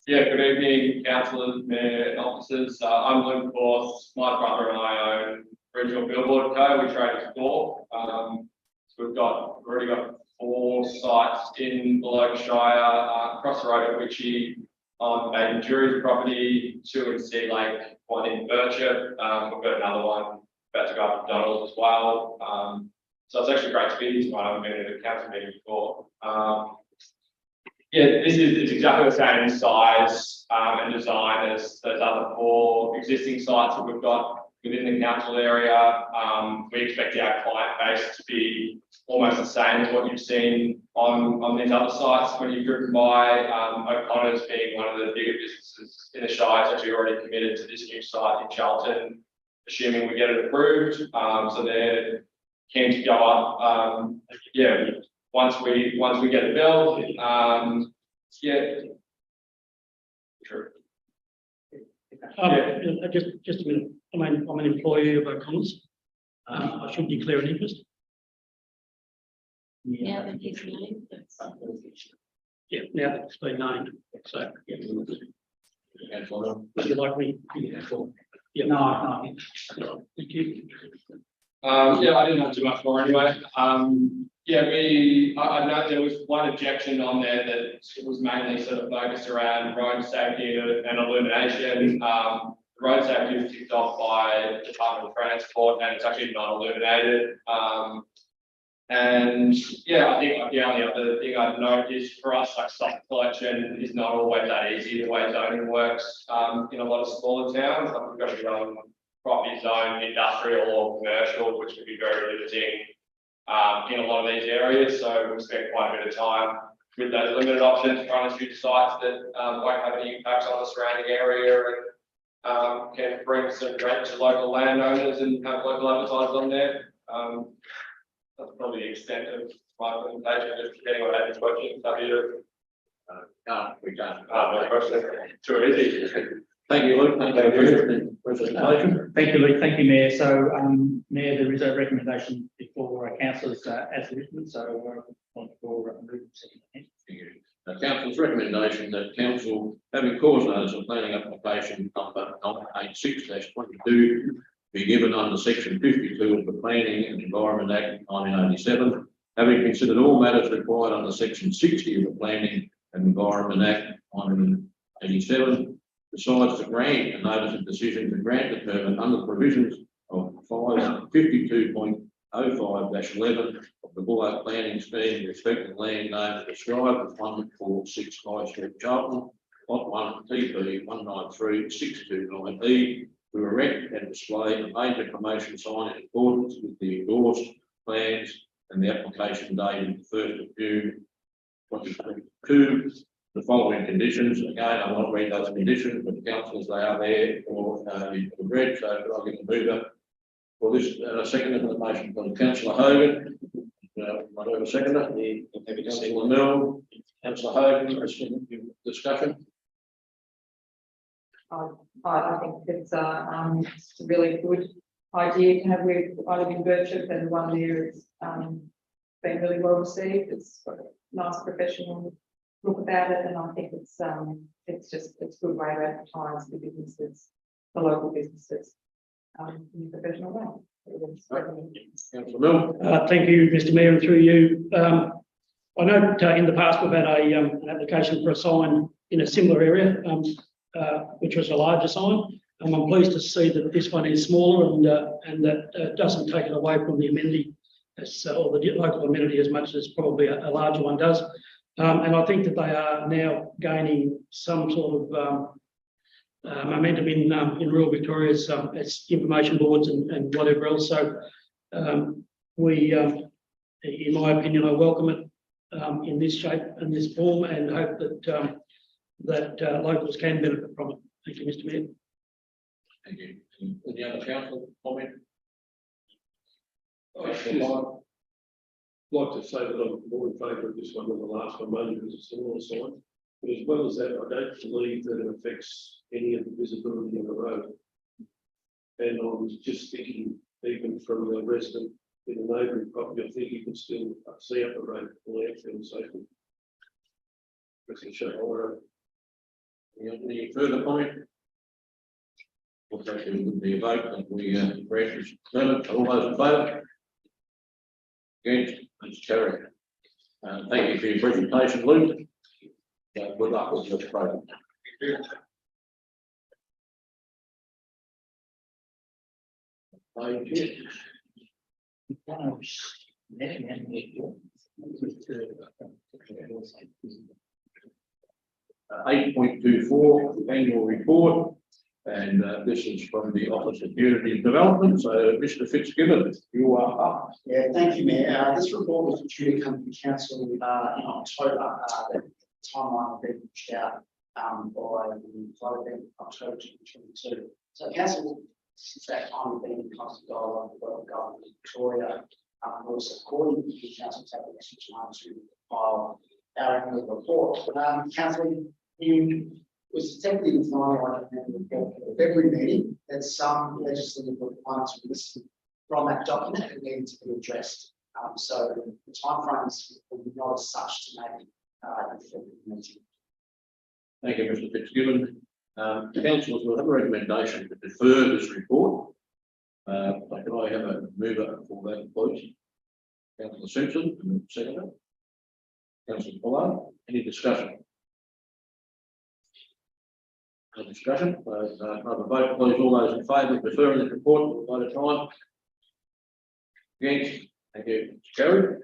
Yeah, good evening, councillors, mayor, and officers. I'm Luke Force. My brother and I own Regional Billboard Co. We trade as four. So we've already got 4 sites in Buloke Shire, across the road at Witchy, on Baden Jury's property, 2 in Sea Lake, 1 in Birchip. We've got another one about to go up to Donald's as well. So it's actually great to be here tonight. I haven't been at a council meeting before. Yeah, it's exactly the same size and design as those other 4 existing sites that we've got within the council area. We expect our client base to be almost the same as what you've seen on these other sites when you've driven by. O'Connor's being one of the bigger businesses in the Shire is actually already committed to this new site in Charlton, assuming we get it approved. So they're keen to go up. Yeah, once we get it built. Yeah. True. Just a minute. I'm an employee of O'Connor's. I should declare an interest. Yeah, but his name. Yeah, now that it's been named. So, yeah. Would you like me? Yeah. No. Thank you. Yeah, I didn't have too much more anyway. Yeah, I know there was one objection on there that it was mainly sort of focused around road safety and illumination. The road safety was kicked off by the Department of Transport and it's actually not illuminated. And yeah, I think the only other thing I'd note is for us, like site collection is not always that easy the way zoning works in a lot of smaller towns. Like we've got to go property zone, industrial or commercial, which would be very limiting in a lot of these areas. So we spent quite a bit of time with those limited options trying to choose sites that won't have any impacts on the surrounding area and can bring some rent to local landowners and have local advertisers on there. That's probably the extent of my presentation. If anyone has any questions, I'm here. No, we can't. No question. Too easy. Thank you, Luke. Thank you for the presentation. Thank you, Luke. Thank you, Mayor. So, Mayor, there is a recommendation before councillors as written. So, point for The council's recommendation that council, having cause notice of planning application number 986-22, be given under section 52 of the Planning and Environment Act 1987, having considered all matters required under section 60 of the Planning and Environment Act 1987, decides to grant a notice of decision to grant the permit under the provisions of 552.05-11 of the Buloke Planning Scheme, respecting land name described as 146 High Street, Charlton, Lot 1, TP 193-629E, to erect and display a major promotion sign in accordance with the endorsed plans and the application dated 1st of June 2022. The following conditions, again, I won't read those conditions, but the councillors, they are there for you to read. So could I get the mover for this second of the motion from Councillor Hogan? I have a seconder. Councillor Mill, Councillor Hogan, discussion. I think it's a really good idea to have. I live in Birchip and the one there is been really well received. It's got a nice professional look about it, and I think it's a good way to advertise the businesses, the local businesses, in a professional way. Councillor Mill. Thank you, Mr Mayor, and through you. I know in the past we've had an application for a sign in a similar area, which was a larger sign. I'm pleased to see that this one is smaller and that doesn't take it away from the amenity or the local amenity as much as probably a larger one does. And I think that they are now gaining some sort of momentum in rural Victoria as information boards and whatever else. So we, in my opinion, I welcome it in this shape and this form, and hope that locals can benefit from it. Thank you, Mr Mayor. Thank you. Any other council comment? I'd like to say that I'm more in favour of this one than the last one, mainly because it's a smaller sign. But as well as that, I don't believe that it affects any of the visibility on the road. And I was just thinking, even from the resident in the neighbouring property, I think you can still see up the road for airfield and so forth. Any further comment? We'll take it would be a vote and we grant this permit. All those in favour? Against? It's carried. Thank you for your presentation, Luke. Good luck with your program. Thank you. 8.24 annual report, and this is from the Office of Community Development. So, Mr. Fitzgibbon, you are up. Yeah, thank you, Mayor. This report was due to come to council in October. The timeline had been pushed out by the flood event in October 2022. So council, since that time, been in constant dialogue with the local government of Victoria. We're supporting the council taking extra time to file our annual report. Council, was technically in the final February meeting that some legislative requirements were listed from that document that needed to be addressed. So the timeframes will be not as such to make the February meeting. Thank you, Mr. Fitzgibbon. Councillors will have a recommendation to defer this report. Can I have a mover for that, please? Councillor Simpson, seconder. Councillor Pollard, any discussion? No discussion. Have a vote, please. All those in favour of deferring the report, vote at time. Against? Thank you. It's carried.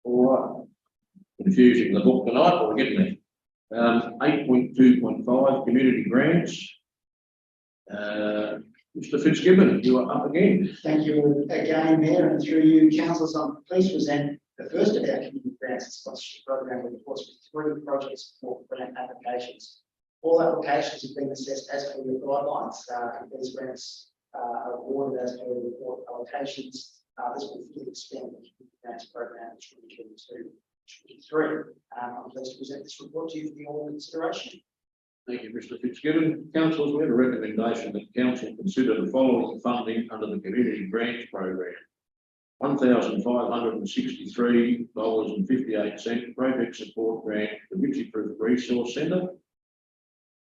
All right. Confusing the book tonight, but we're getting there. 8.2.5 community grants. Mr. Fitzgibbon, you are up again. Thank you again, Mayor, and through you, councillors, I'm pleased to present the first of our community grants and sponsorship program, which reports with 3 projects for grant applications. All applications have been assessed as per the guidelines, and these grants are awarded as per the report allocations. This will fully expand the community grants program in 2022-23. I'm pleased to present this report to you for your consideration. Thank you, Mr. Fitzgibbon. Councillors, we have a recommendation that council consider the following funding under the community grants program. $1,563.58 project support grant to the Ritchie Proof Resource Centre.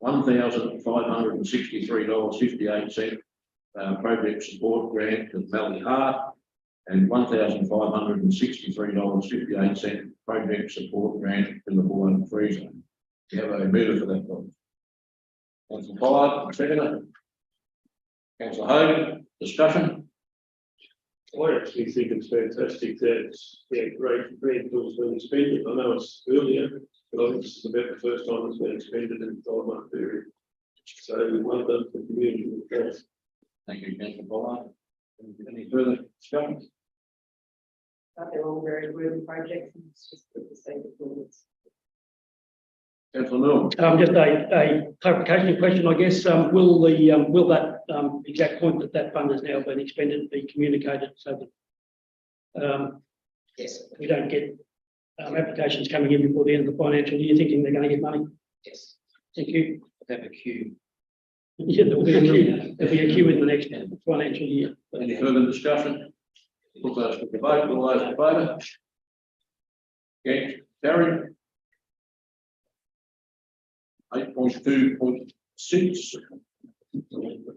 $1,563.58 project support grant to Melly Hart, and $1,563.58 project support grant to the Buloke Freezer. You have a mover for that, please. Councillor Pollard, seconder. Councillor Hogan, discussion. I actually think it's fantastic that great tools being expended. I know it's earlier, but I think this is about the first time it's been expended in the 12-month period. So one of the community. Thank you, councillor Pollard. Any further discussion? They're all very worthy projects and it's just good to see the forwards. Councillor Milne. Just a clarification question, I guess. Will that exact point that fund has now been expended be communicated so that Yes, we don't get applications coming in before the end of the financial year thinking they're going to get money? yes. Thank you. Have a queue. Yeah, there'll be a queue. There'll be a queue in the next financial year. Any further discussion? Put those to the vote, all those in favour? Against, carried. 8.2.6.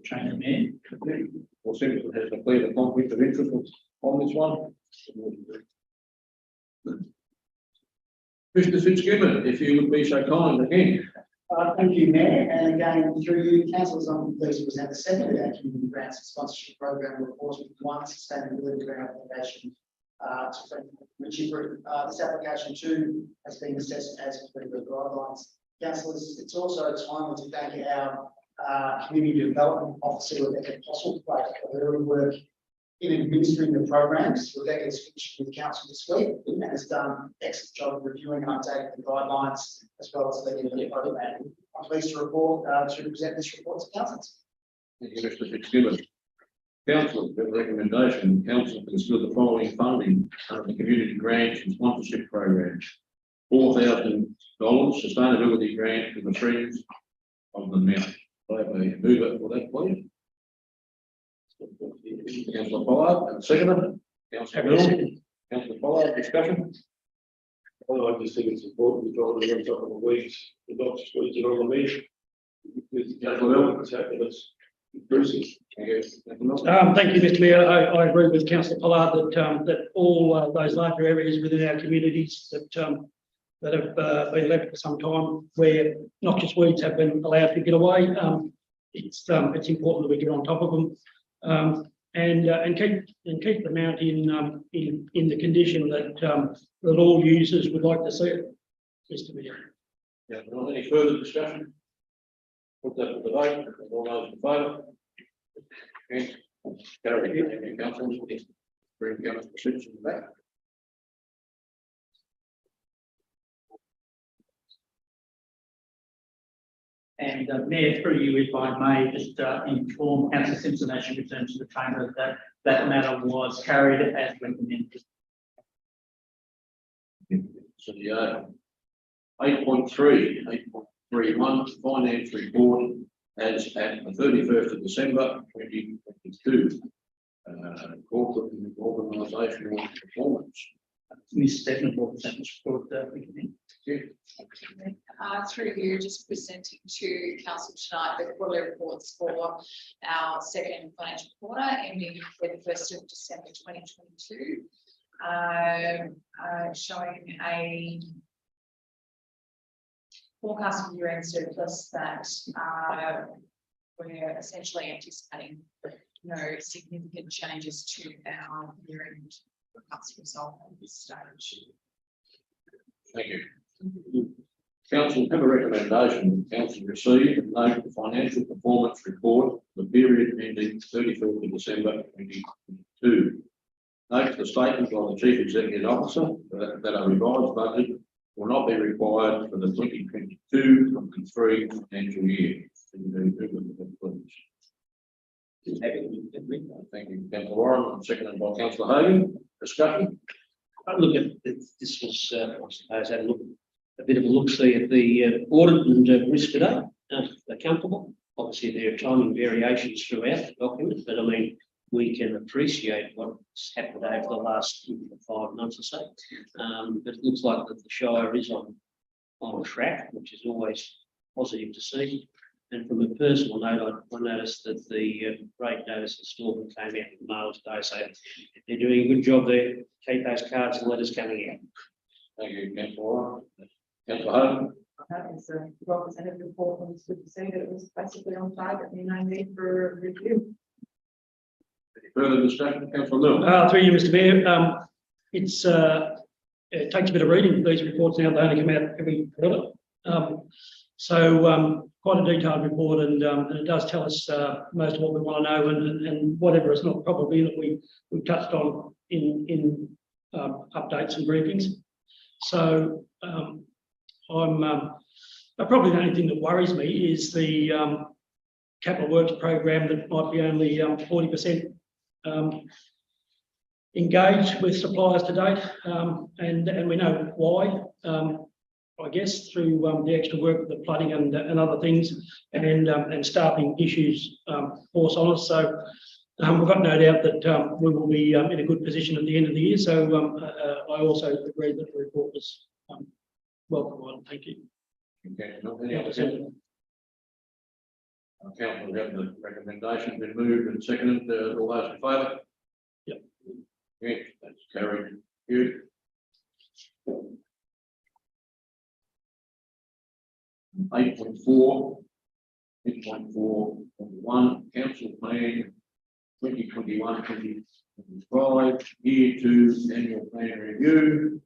Change the mayor. Or simply has declared a conflict of interest on this one. Mr. Fitzgibbon, if you would be so kind again. Thank you, Mayor, and again, through you, councillors, I'm pleased to present the second of our community grants and sponsorship program report with one sustainability grant application to Richie Group. This application too has been assessed as per the guidelines. Councillors, it's also time to thank our community development officer, Rebecca Postlethwaite, for her work in administering the programs. Rebecca is finished with council this week and has done an excellent job of reviewing and updating the guidelines as well as leading the program. I'm pleased to report to present this report to councillors. Thank you, Mr. Fitzgibbon. Council, the recommendation, council consider the following funding under the community grants and sponsorship program. $4,000 sustainability grant for the friends of the Mount. I move it for that, please. Councillor Pollard, and second. Councillor Milne. Councillor Pollard, discussion. I just think it's important to try to run top of the weeds, not just weeds on the meat. What's happening, it's increasing. Thank you. Thank you, Mr. Mayor. I agree with Councillor Pollard that all those larger areas within our communities that have been left for some time, where noxious weeds have been allowed to get away, it's important that we get on top of them and keep the mount in the condition that all users would like to see it. Mr. Mayor. Yeah, any further discussion? Put that to the vote, all those in favour? Okay, carry. Thank you, councillor. Bring Councillor Simpson back. And Mayor, through you, if I may, just inform Councillor Simpson as she returns to the chamber that that matter was carried as recommended. So the 8.31 finance report as at the 31st of December 2022. Corporate and organisational performance. Ms. Stephen will present this report. Through you, just presenting to council tonight the quarterly reports for our second financial quarter ending the 1st of December 2022, showing a forecast of year-end surplus that we're essentially anticipating no significant changes to our year-end forecast result at this stage. Thank you. Council have a recommendation. Council received and note the financial performance report for the period ending 31st of December 2022. Note the statement by the Chief Executive Officer that a revised budget will not be required for the 2022-23 financial year. Thank you, Councillor Warren. Seconded by Councillor Hagan. Discussion. Look at this was, I suppose, had a bit of a look-see at the audit and risk today. They're comfortable. Obviously, there are timing variations throughout the document, but I mean, we can appreciate what's happened over the last 5 months or so. But it looks like that the Shire is on track, which is always positive to see. And from a personal note, I noticed that the rate notice installment came out in the mail today, so they're doing a good job there. Keep those cards and letters coming out. Thank you, Councillor Warren. Councillor Hagan. It's a representative report, and it's good to say that it was basically on target and no need for review. Any further discussion, Councillor Milne? Through you, Mr. Mayor. It takes a bit of reading. These reports now, they only come out every quarter. So quite a detailed report, and it does tell us most of what we want to know, and whatever is not probably that we've touched on in updates and briefings. So probably the only thing that worries me is the capital works program that might be only 40% engaged with suppliers to date, and we know why. I guess through the extra work with the flooding and other things, and staffing issues force on us. So we've got no doubt that we will be in a good position at the end of the year. So I also agree that the report was well provided. Thank you. Okay, any other councillor? Councillor, we have the recommendation been moved and seconded. All those in favour? Yep. Yes, that's carried. You. 8.4, 8.4.1, council plan 2021-2025, year 2 annual plan review.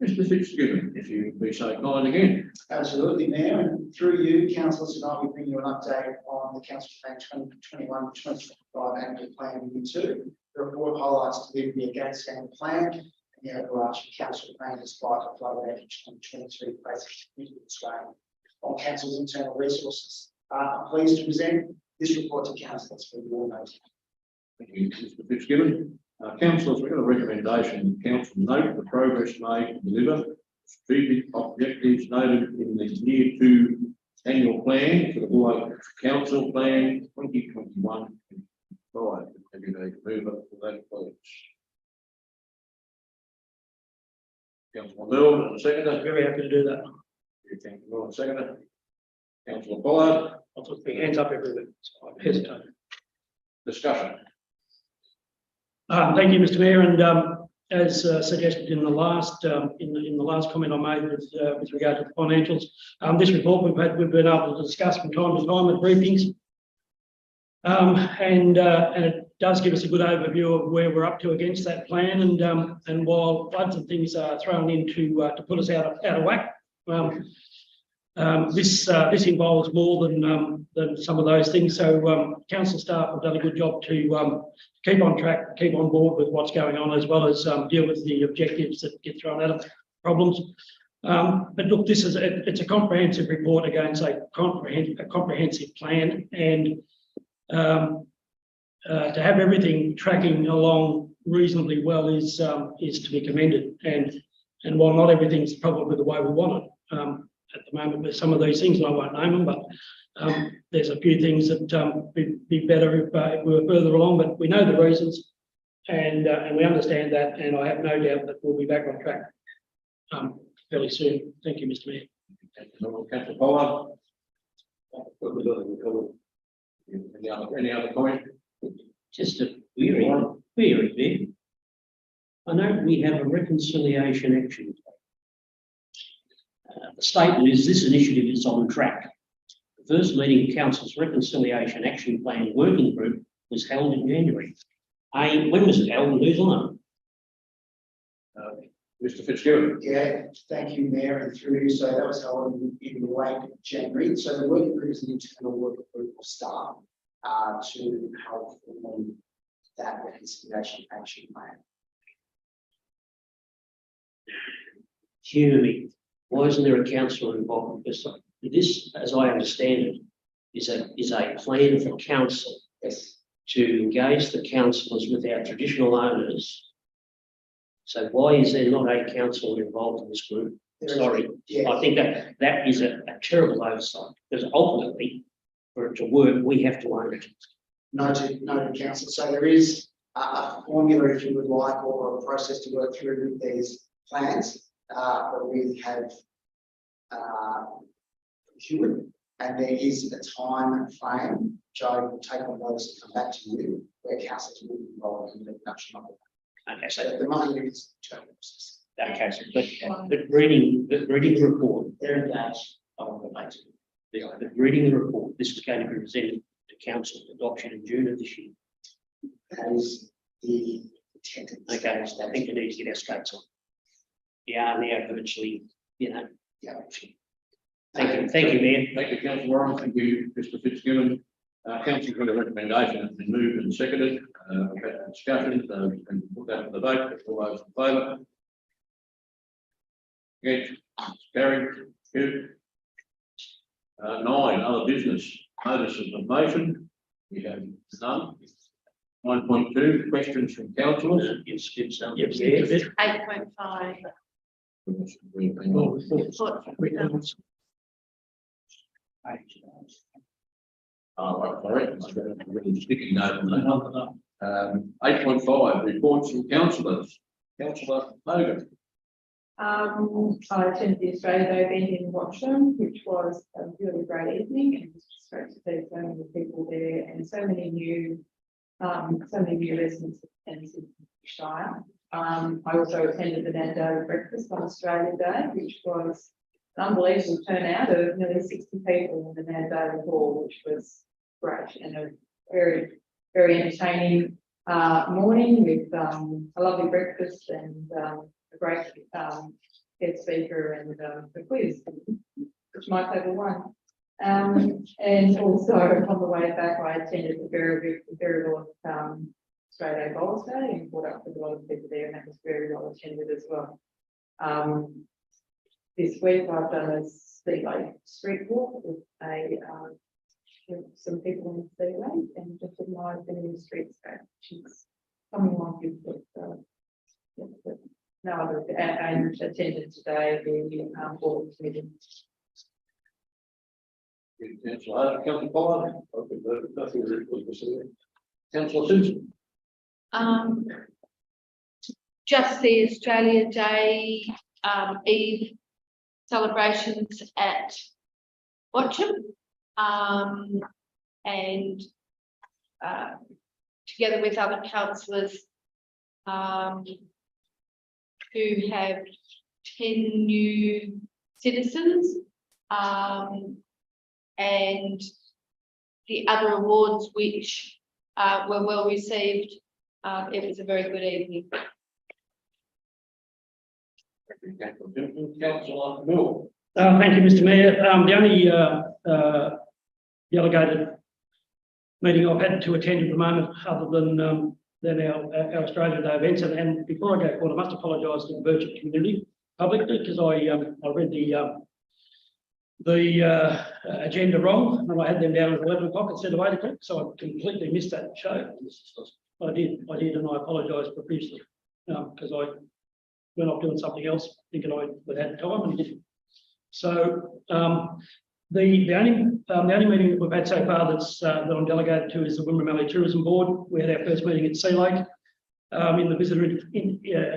Mr. Fitzgibbon, if you would be so kind again. Absolutely, Mayor, and through you, councillors, tonight we bring you an update on the council plan 2021-2025 annual plan review 2. The report highlights delivery against standard plan and the overarching council plan despite the flood event in 2022 facing Australia. On council's internal resources. I'm pleased to present this report to councillors for your notice. Thank you, Mr. Fitzgibbon. Councillors, we've got a recommendation. Council note the progress made to deliver strategic objectives noted in the year 2 annual plan for the Buloke Council Plan 2021-2025. Have you made a move up for that, please? Councillor Milne, and a seconder. Very happy to do that. Thank you, Milne, seconder. Councillor Pollard. I'll put my hands up everywhere. So I hesitate. Discussion. Thank you, Mr. Mayor, and as suggested in the last in the last comment I made with regard to the financials, this report we've been able to discuss from time to time at briefings, and it does give us a good overview of where we're up to against that plan, and while floods and things are thrown in to put us out of whack, this involves more than some of those things. So council staff have done a good job to keep on track, keep on board with what's going on, as well as deal with the objectives that get thrown at them, problems. But look, it's a comprehensive report against a comprehensive plan, and to have everything tracking along reasonably well is to be commended. And while not everything's probably the way we want it at the moment with some of these things, and I won't name them, but there's a few things that would be better if we were further along, but we know the reasons, and we understand that, and I have no doubt that we'll be back on track fairly soon. Thank you, Mr. Mayor. Councillor Pollard. Any other comment? Just a query there. I know we have a reconciliation action plan. The statement is this initiative is on track. The first meeting of Council's Reconciliation Action Plan Working Group was held in January. When was it held and who's on it? Mr. Fitzgibbon. Yeah, thank you, Mayor, and through you. So that was held in late January. So the working group is an internal working group of staff to help form that reconciliation action plan. Hear me. Why isn't there a councillor involved? Because this, as I understand it, is a plan for council. Yes. To engage the councillors with our traditional owners. So why is there not a councillor involved in this group? Sorry, Yeah. I think that is a terrible oversight, because ultimately, for it to work, we have to own it. Noted, council. So there is a formula, if you would like, or a process to work through these plans that we have procured, and there is a time frame, which I will take on those and come back to you, where councils will be involved in the production of it. Okay, so So the money is internal process. okay, so but reading the report, They're engaged on the basis. but reading the report, this is going to be presented to council for adoption in June of this year. That is the intent. Okay, I think we need to get our skates on. Yeah, now virtually, Yeah. Thank you, Mayor. Thank you, councillor Warren. Thank you, Mr Fitzgibbon. Council got a recommendation has been moved and seconded. We've had discussion, and put that to the vote. All those in favour? Against? Carried. Good. 9, other business. Notices of motion. We have none. 9.2, questions from councillors. Yes, yes, Yes, yes. yes. 8.5. Oh, right, sorry, I've got a really sticky note on that. 8.5, reports from councillors. Councillor Hogan. I attended the Australia Day event in Watcham, which was a really great evening, and it was just great to see so many people there and so many new residents and citizens of the Shire. I also attended the Nando breakfast on Australia Day, which was an unbelievable turnout of nearly 60 people in the Nando hall, which was great and a very, very entertaining morning with a lovely breakfast and a great guest speaker and the quiz, which my favourite one. And also on the way back, I attended the very well Australia Day Bowls Day and caught up with a lot of people there, and that was very well attended as well. This week I've done a Sea Lake street walk with with some people in the Sea Lake and just admired them in the streets, which is something along with no other, and attended today the board meeting. Councillor Pollard. Nothing really was there. Councillor Simpson. Just the Australia Day Eve celebrations at Watcham, and together with other councillors who have 10 new citizens, and the other awards which were well received. It was a very good evening. Councillor Mill. Thank you, Mr Mayor. The only delegated meeting I've had to attend at the moment, other than our Australia Day events, and before I go forward, I must apologise to the Birchip community publicly, because I read the agenda wrong, and I had them down at 11 o'clock instead of 8 o'clock, so I completely missed that show. I did, and I apologise profusely, because I went off doing something else, thinking I would have time, and didn't. So the only meeting that we've had so far that I'm delegated to is the Wimmera Valley Tourism Board. We had our first meeting at Sea Lake in the Visitor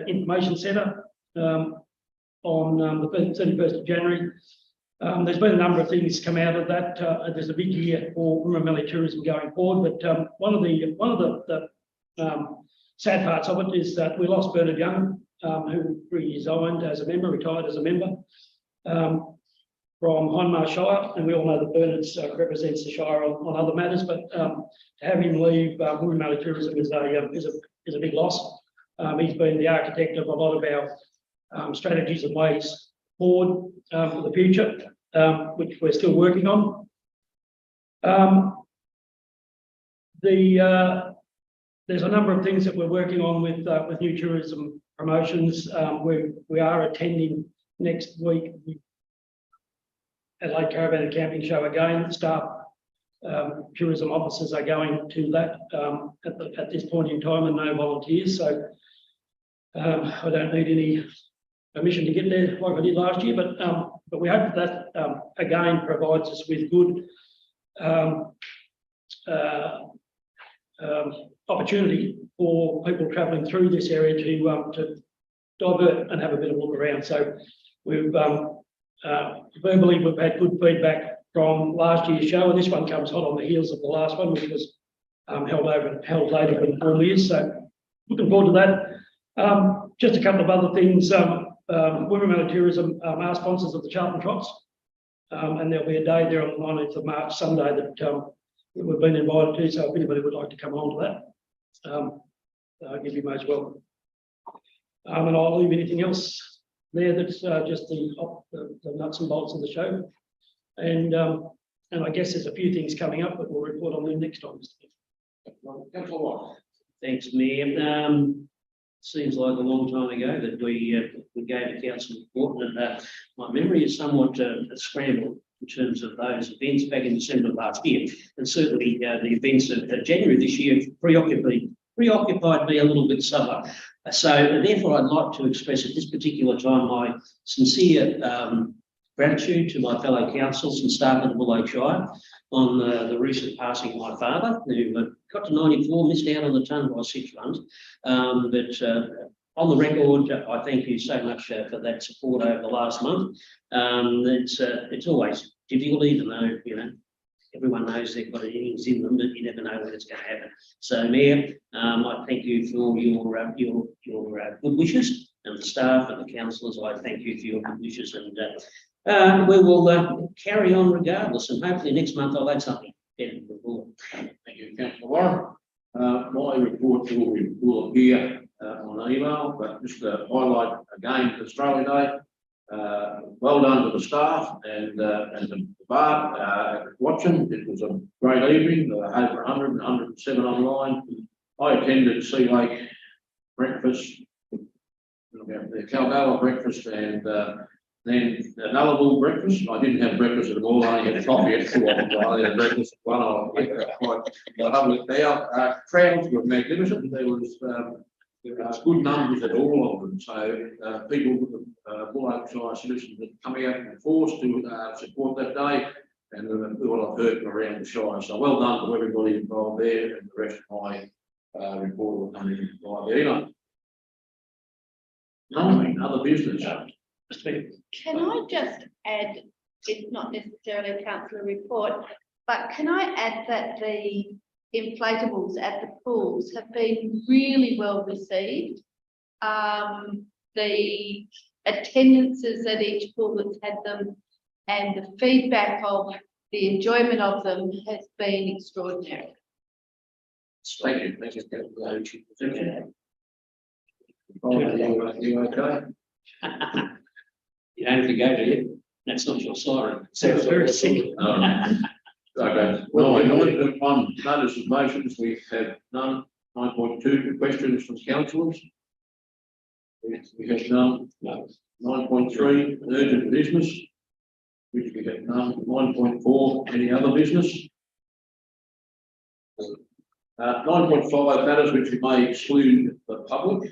Information Centre on the 31st of January. There's been a number of things come out of that. There's a big year for Wimmera Valley tourism going forward, but one of the sad parts of it is that we lost Bernard Young, who resigned as a member, retired as a member from Hindmarsh Shire, and we all know that Bernard represents the Shire on other matters, but to have him leave Wimmera Valley Tourism is a big loss. He's been the architect of a lot of our strategies and ways forward for the future, which we're still working on. There's a number of things that we're working on with new tourism promotions. We are attending next week Adelaide Caravan and Camping Show again. Staff tourism officers are going to that at this point in time, and no volunteers. So I don't need any permission to get there like I did last year, but we hope that again provides us with good opportunity for people travelling through this area to divert and have a bit of a look around. So we've verbally we've had good feedback from last year's show, and this one comes hot on the heels of the last one, which was held later than 4 years. So looking forward to that. Just a couple of other things. Wimmera Valley Tourism are sponsors of the Charlton Trots, and there'll be a day there on the 19th of March, Sunday, that we've been invited to. So if anybody would like to come on to that, I'll give you most welcome. And I'll leave anything else there that's just the nuts and bolts of the show. And I guess there's a few things coming up, but we'll report on them next time. Councillor Watt. Thanks, Mayor. Seems like a long time ago that we gave a council report, and my memory is somewhat scrambled in terms of those events back in December last year. And certainly the events of January this year preoccupied me a little bit somewhat. So therefore, I'd like to express at this particular time my sincere gratitude to my fellow councils and staff of the Buloke Shire on the recent passing of my father, who got to 94, missed out on the ton by 6 runs. But on the record, I thank you so much for that support over the last month. It's always difficult, even though, you know, everyone knows they've got innings in them, but you never know when it's going to happen. So, Mayor, I thank you for your good wishes, and the staff and the councillors, I thank you for your good wishes, and we will carry on regardless, and hopefully next month I'll add something. Thank you, Councillor Warren. My report will appear on email, but just to highlight again, Australia Day. Well done to the staff and the bar watching. It was a great evening. Over 100, 107 online. I attended Sea Lake breakfast, the Calgala breakfast, and then the Nullarbor breakfast. I didn't have breakfast at all. I only had coffee at 2 o'clock. I had breakfast at 1. I quite lovely there. Crowds were magnificent. There was good numbers at all of them. So people with the Buloke Shire citizens that come out and forced to support that day, and what I've heard from around the Shire. So well done to everybody involved there, and the rest of my report will come in by the email. Other business. Can I just add, it's not necessarily a councillor report, but can I add that the inflatables at the pools have been really well received. The attendances at each pool that's had them and the feedback of the enjoyment of them has been extraordinary. Thank you. Thank you. You okay? You don't have to go to you. That's not your siren. Sounds very sick. Okay. Well, 9.1 notice of motions. We have none. 9.2 questions from councillors. We have none. No. 9.3 urgent business, which we have none. 9.4 any other business. 9.5 matters which we may exclude the public.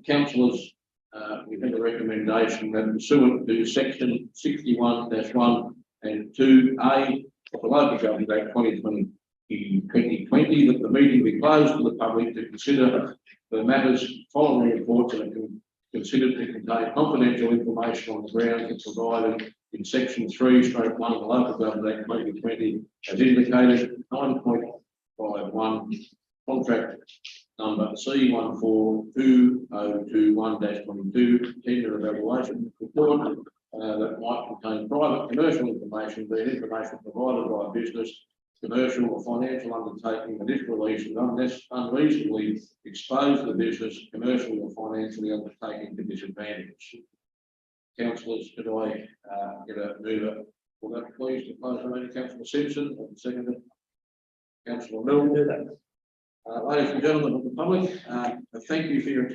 Councillors, we have a recommendation that pursuant to section 61-1 and 2A of the Local Government Act 2020, that the meeting be closed to the public to consider the matters following reports and considered to contain confidential information on the grounds provided in section 3/1 of the Local Government Act 2020 as indicated. 9.51 contract number C142021-22 tender evaluation report that might contain private commercial information, being information provided by a business, commercial or financial undertaking, and this release is unreasonably expose the business, commercially or financially undertaking to disadvantage. Councillors, could I get a mover for that, please, to close the meeting? Councillor Simpson, and seconded. Councillor Milne. Ladies and gentlemen of the public, thank you for your attention.